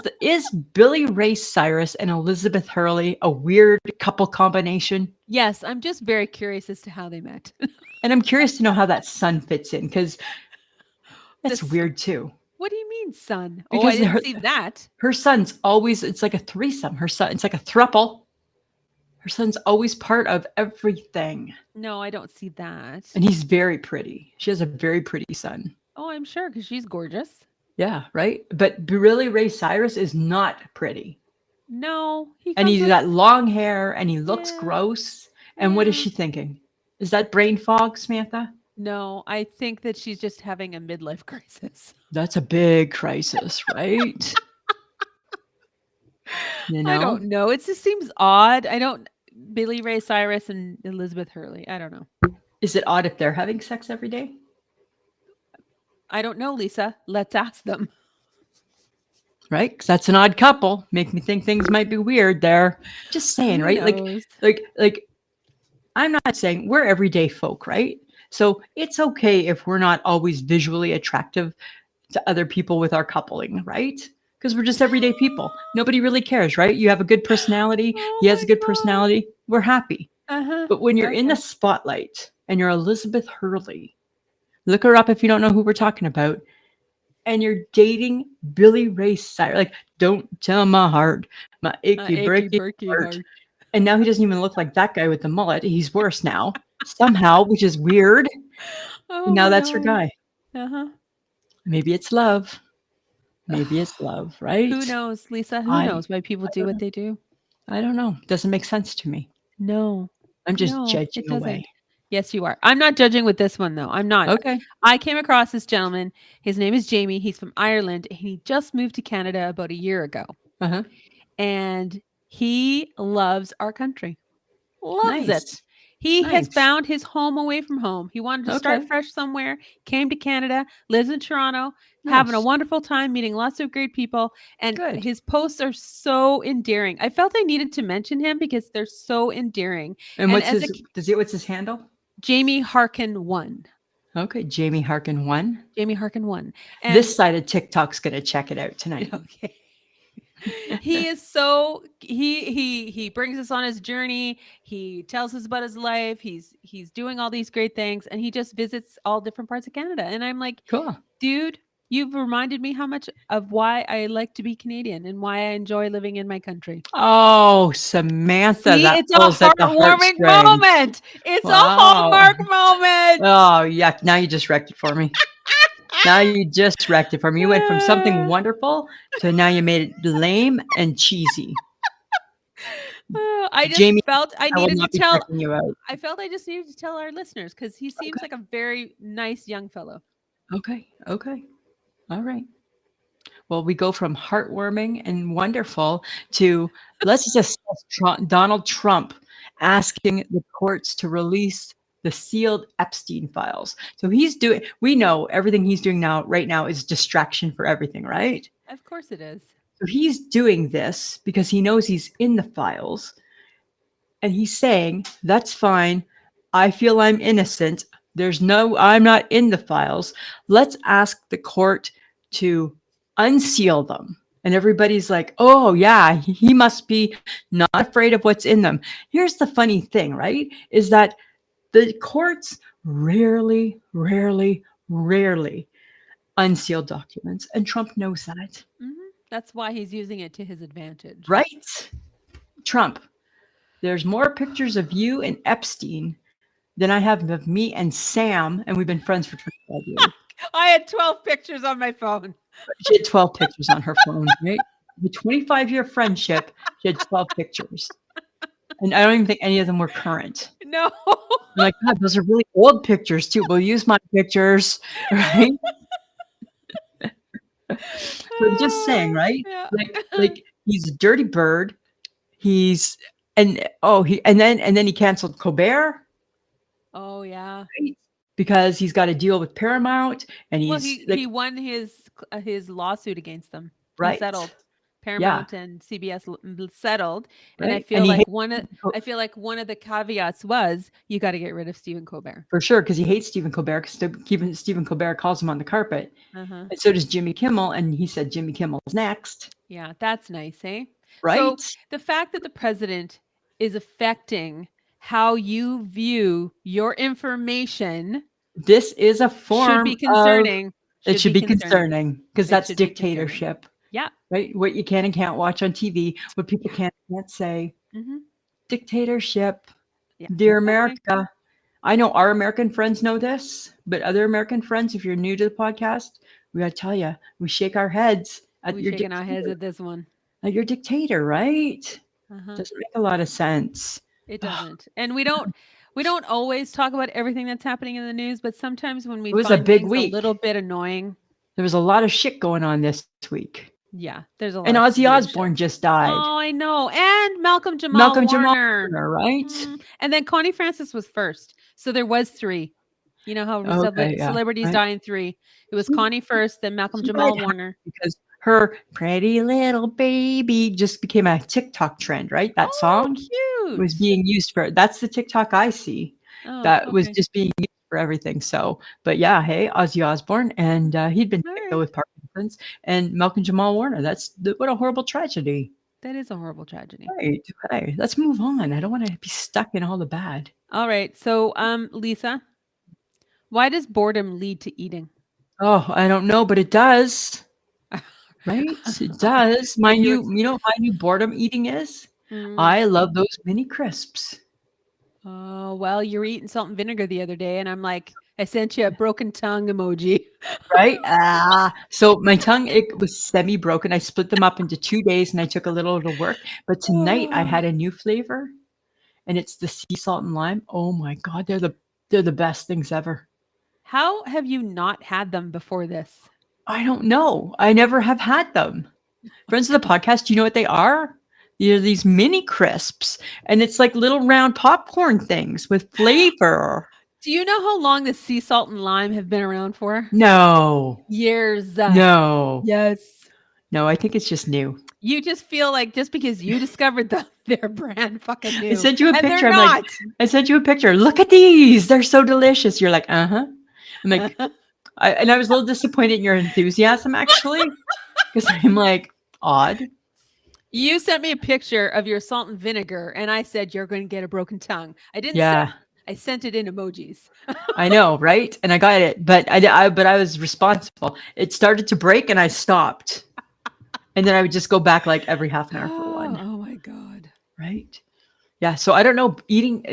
Billy Ray Cyrus and Elizabeth Hurley a weird couple combination? Yes, I'm just very curious as to how they met. And I'm curious to know how that son fits in because that's weird too. What do you mean, son? Because I didn't see that. Her son's always, it's like a threesome. It's like a throuple. Her son's always part of everything. No, I don't see that. And he's very pretty. She has a very pretty son. Oh, I'm sure, because she's gorgeous. Yeah, right? But Billy Ray Cyrus is not pretty. No. And he's got long hair and he looks gross. And what is she thinking? Is that brain fog, Samantha? No, I think that she's just having a midlife crisis. That's a big crisis, right? You know? I don't know. It just seems odd. Billy Ray Cyrus and Elizabeth Hurley. I don't know. Is it odd if they're having sex every day? I don't know, Lisa. Let's ask them. Right? Because that's an odd couple. Make me think things might be weird there. Just saying, Who right? knows? Like, I'm not saying we're everyday folk, right? So it's okay if we're not always visually attractive to other people with our coupling, right? Because we're just everyday people. Nobody really cares, right? You have a good personality. He has a good personality. We're happy. Uh-huh. But when you're in the spotlight, and you're Elizabeth Hurley. Look her up if you don't know who we're talking about. And you're dating Billy Ray Cyrus. Like, don't tell my heart, my achy, breaky heart. And now he doesn't even look like that guy with the mullet. He's worse now, somehow, which is weird. Oh, And now that's her guy. Uh-huh. Maybe it's love. Maybe it's love, right? Who knows, Lisa? Who knows why people do what they do? I don't know. Doesn't make sense to me. No. I'm just No, judging it doesn't. away. Yes, you are. I'm not judging with this one, though. I'm not. Okay. I came across this gentleman. His name is Jamie. He's from Ireland. And he just moved to Canada about a year ago. Uh-huh. And he loves our country. Loves it. Nice. He has Nice. found his home away from home. He wanted to start Okay. fresh somewhere, came to Canada, lives in Toronto, having a Nice. wonderful time, meeting lots of great people. And Good. his posts are so endearing. I felt I needed to mention him because they're so endearing. And what's his handle? Jamie Harkin 1. Okay, Jamie Harkin 1. Jamie Harkin 1. And This side of TikTok's gonna check it out tonight. okay. He is so he brings us on his journey. He tells us about his life. He's doing all these great things, and he just visits all different parts of Canada. And I'm like, Cool. dude, you've reminded me how much of why I like to be Canadian and why I enjoy living in my country. Oh, Samantha, See, that it's a pulls at the heartwarming heartstrings. moment. It's a Hallmark moment. Oh, yuck. Now you just wrecked it for me. Now you just wrecked it for me. You went from something wonderful to now you made it lame and cheesy. I just Jamie, felt I I will needed to not be tell. checking you out. I felt I just needed to tell our listeners because he seems like a very nice young fellow. Okay. All right. Well, we go from heartwarming and wonderful to let's discuss Donald Trump asking the courts to release the sealed Epstein files. So we know everything he's doing right now is distraction for everything, right? Of course it is. So he's doing this because he knows he's in the files. And he's saying, that's fine. I feel I'm innocent. I'm not in the files. Let's ask the court to unseal them. And everybody's like, oh, yeah, he must be not afraid of what's in them. Here's the funny thing, right? Is that the courts rarely unseal documents. And Trump knows that. Mm-hmm. That's why he's using it to his advantage. Right? Trump, there's more pictures of you and Epstein than I have of me and Sam, and we've been friends for 25 years. I had 12 pictures on my phone. She had 12 pictures on her phone, right? The 25-year friendship, she had 12 pictures. And I don't even think any of them were current. No. I'm like, God, those are really old pictures too. We'll use my pictures, right? So I'm just saying, right? Yeah. Like he's a dirty bird. And then he canceled Colbert. Oh yeah. Right? Because he's got to deal with Paramount, and he won his lawsuit against them. Right. He settled. Paramount and CBS settled, right. And I feel like one of the caveats was you got to get rid of Stephen Colbert for sure, because he hates Stephen Colbert. Because Stephen Colbert calls him on the carpet, and so does Jimmy Kimmel. And he said Jimmy Kimmel's next. Yeah, that's nice, eh? Right. So the fact that the president is affecting how you view your information, this is a form should be concerning. It should be concerning because that's dictatorship. Yeah. Right. What you can and can't watch on TV, what people can't say. Mm-hmm. Dictatorship. Yeah. Dear America. I know our American friends know this, but other American friends, if you're new to the podcast, we got to tell you, we shake our heads at your shaking our heads at this one. At your dictator, right? Doesn't make a lot of sense. It doesn't. And we don't always talk about everything that's happening in the news, but sometimes when we find things a little bit annoying. There was a lot of shit going on this week. Yeah, there's a lot. And Ozzy Osbourne just died. Oh, I know. And Malcolm Jamal Warner, right? And then Connie Francis was first. So there was 3. You know how celebrities die in 3. It was Connie first, then Malcolm Jamal Warner. Because her Pretty Little Baby just became a TikTok trend, right? That song was being used that's the TikTok I see. Was just being used for everything. So, but yeah, hey, Ozzy Osbourne, and he'd been sick with Parkinson's, and Malcolm Jamal Warner. What a horrible tragedy. That is a horrible tragedy. Right. Okay. Let's move on. I don't want to be stuck in all the bad. All right. So, Lisa, why does boredom lead to eating? Oh, I don't know, but it does. Right? It does. Can Mind you? you, you know how my new boredom eating is? Mm. I love those mini crisps. Oh, well, you were eating salt and vinegar the other day, and I'm like, I sent you a broken tongue emoji. Right? So my tongue, it was semi-broken. I split them up into 2 days and I took a little to work. But tonight I had a new flavor and it's the sea salt and lime. Oh my God, they're the best things ever. How have you not had them before this? I don't know. I never have had them. Friends of the podcast, do you know what they are? They're these mini crisps and it's like little round popcorn things with flavor. Do you know how long the sea salt and lime have been around for? No, Years. no, Yes. no. I think it's just new. You just feel like just because you discovered them, they're brand fucking new. I sent you a And picture. they're I'm not. like, I sent you a picture. Look at these. They're so delicious. You're like, uh-huh. I'm like, I was a little disappointed in your enthusiasm actually, because I'm like, odd. You sent me a picture of your salt and vinegar, and I said you're going to get a broken tongue. I didn't Yeah, say I sent it in emojis. I know, right? And I got it, but but I was responsible. It started to break, and I stopped, and then I would just go back like every half an hour for one. Oh my God. Right? Yeah. So I don't know.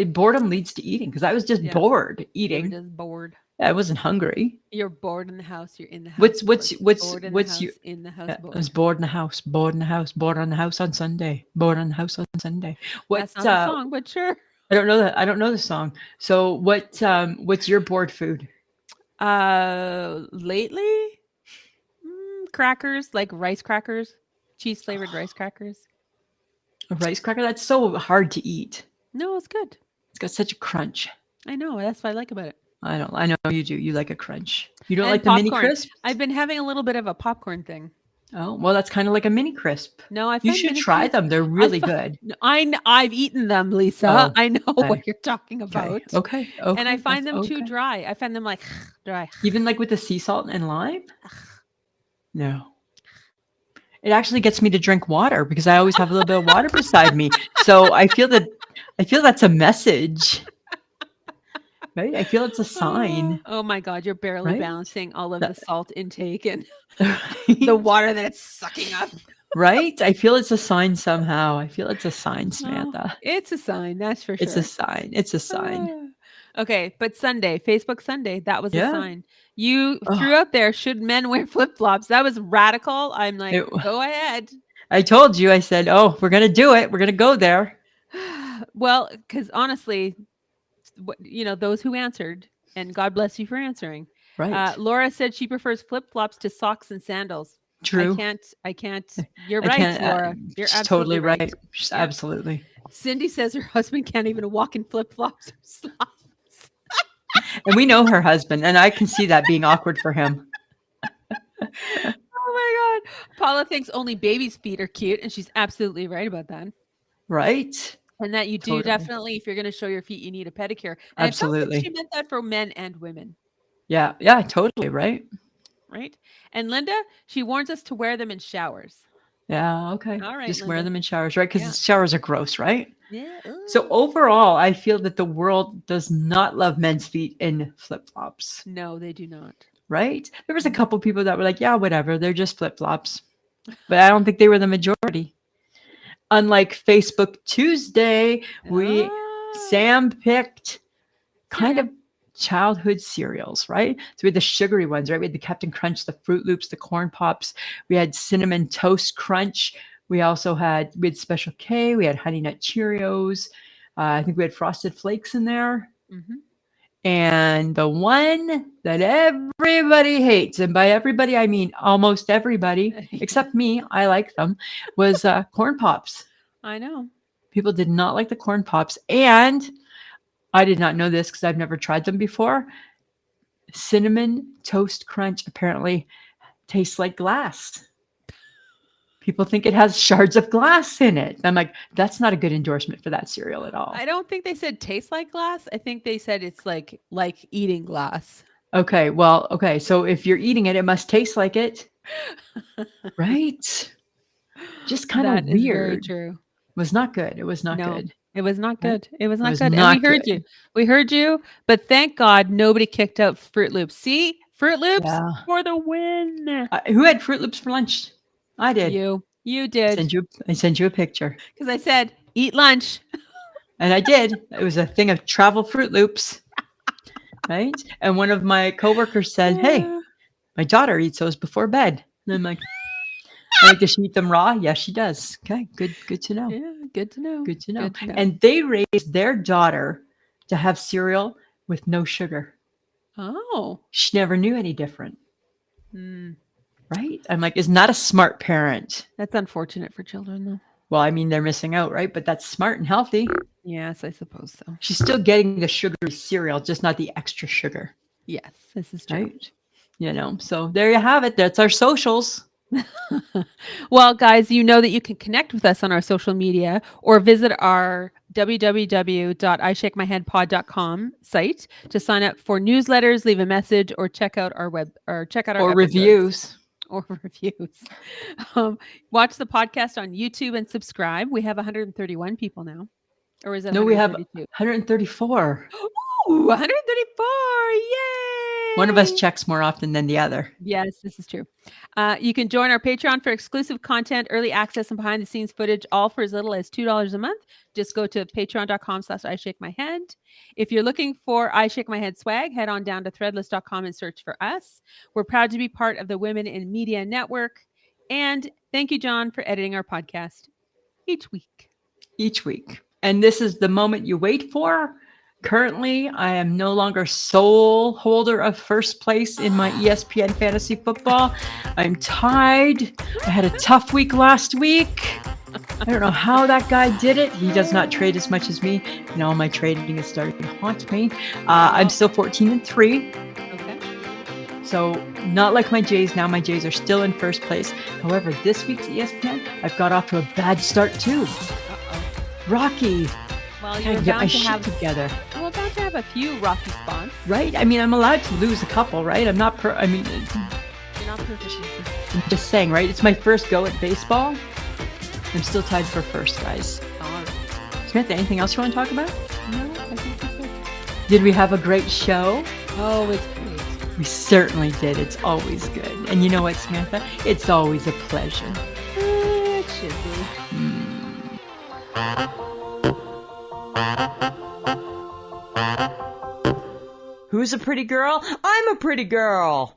Boredom leads to eating because I was just Yeah. bored You were eating. just bored. I wasn't hungry. You're bored in the house. You're in the house. What's bored in the what's house, you? in the house? I Bored. was bored in the house, bored in the house, bored on the house on Sunday, bored on the house on Sunday. That's not the song, but sure. I don't know that. I don't know the song. So what's your bored food? Lately, crackers, like rice crackers, cheese flavored rice crackers. A rice cracker? That's so hard to eat. No, it's good. It's got such a crunch. I know. That's what I like about it. I know you do. You like a crunch. You don't And like the mini popcorn. crisp? I've been having a little bit of a popcorn thing. Oh, well, that's kind of like a mini crisp. No, I You find should mini try crisps- them. They're really good. No, I've eaten them, Lisa. Oh, I know okay. what you're talking about. Okay. And I find that's them too okay. dry. I find them like dry. Even like with the sea salt and lime? No. It actually gets me to drink water because I always have a little bit of water beside me. So I feel that's a message. Right? I feel it's a sign. Oh my God, you're barely Right? balancing all of That- the salt intake and the water that it's sucking up. Right? I feel it's a sign somehow. I feel it's a sign, Oh, Samantha. it's a sign, that's for sure. It's a sign. It's a sign. Okay, but Sunday, Facebook Sunday, that was a Yeah. sign. You Oh. threw out there, should men wear flip flops? That was radical. I'm like, It- go ahead. I told you, I said, oh, we're going to do it. We're going to go there. Well, because honestly, those who answered, and God bless you for answering. Right. Laura said she prefers flip flops to socks and sandals. True. I can't. You're I right, can't, Laura. You're she's absolutely totally right. She's Yep. absolutely. Cindy says her husband can't even walk in flip flops or slides. And we know her husband, and I can see that being awkward for him. Oh my God. Paula thinks only babies' feet are cute, and she's absolutely right about that. Right? And that you do Totally. definitely, if you're going to show your feet, you need a pedicure. And it sounds like Absolutely. she meant that for men and women, Yeah, totally, right? right? And Linda, she warns us to wear them in showers. Yeah, okay. All right, Just wear Linda. them in showers, right? Because Yeah. showers are gross, right? Yeah. So overall, I feel that the world does not love men's feet in flip-flops, No, they do not. right? There was a couple people that were like, yeah, whatever, they're just flip-flops. But I don't think they were the majority. Unlike Facebook Tuesday, Sam picked kind of childhood cereals, right? So we had the sugary ones, right? We had the Captain Crunch, the Fruit Loops, the Corn Pops. We had Cinnamon Toast Crunch. We had Special K. We had Honey Nut Cheerios. I think we had Frosted Flakes in there. Mm-hmm. And the one that everybody hates, and by everybody I mean almost everybody, except me, I like them, was Corn Pops. I know. People did not like the Corn Pops. And I did not know this because I've never tried them before. Cinnamon Toast Crunch apparently tastes like glass. People think it has shards of glass in it. I'm like, that's not a good endorsement for that cereal at all. I don't think they said tastes like glass. I think they said it's like eating glass. Okay, so if you're eating it, it must taste like it. Right? Just kind of That is very weird. true. It was not good. It was not No, good. it was not Right? good. It was It not was good. And we not heard you. good. We heard you, but thank God nobody kicked out Fruit Loops. See? Fruit Loops Yeah. for the win. Who had Fruit Loops for lunch? I did. You I did. sent you a picture. Because I said, eat lunch. And I did. It was a thing of travel Fruit Loops. Right? And one of my coworkers said, "Hey, my daughter eats those before bed." And I'm like, does she eat them raw? Yes, she does. Okay, good to know. Yeah, good to know. Good to know. Good to know. And they raised their daughter to have cereal with no sugar. Oh. She never knew any different. Mm, Right? I'm like, isn't that a smart parent? that's unfortunate for children, though. Well, I mean, they're missing out, right? But that's smart and healthy. Yes, I suppose so. She's still getting the sugary cereal, just not the extra sugar. Yes, this is true. Right? You know, so there you have it. That's our socials. Well, guys, you know that you can connect with us on our social media or visit our www.ishakemyheadpod.com site to sign up for newsletters, leave a message, or check out our web or check out our Or episodes. reviews. Or reviews. Watch the podcast on YouTube and subscribe. We have 131 people now. Or is it No, we have 132? 134. Ooh, 134. Yay! One of us checks more often than the other. Yes, this is true. You can join our Patreon for exclusive content, early access, and behind the scenes footage, all for as little as $2 a month. Just go to patreon.com/ishakemyhead. If you're looking for I Shake My Head swag, head on down to threadless.com and search for us. We're proud to be part of the Women in Media Network. And thank you, John, for editing our podcast each week. Each week. And this is the moment you wait for. Currently, I am no longer sole holder of first place in my ESPN fantasy football. I'm tied. I had a tough week last week. I don't know how that guy did it. He does not trade as much as me. And all my trading is starting to haunt me. I'm still 14-3. Okay. So not like my Jays now. My Jays are still in first place. However, this week's ESPN, I've got off to a bad start too. Uh-oh. Rocky. Well, I you're gotta get my bound to shit have together. We're about to have a few rocky spots. Right? I mean, I'm allowed to lose a couple, right? I'm not You're not perfect. I'm just saying, right? It's my first go at baseball. I'm still tied for first, guys. All right. Samantha, anything else you want to talk about? No, I think that's it. Did we have a great show? Oh, it's great. We certainly did. It's always good. And you know what, Samantha? It's always a pleasure. It should be. Who's a pretty girl? I'm a pretty girl.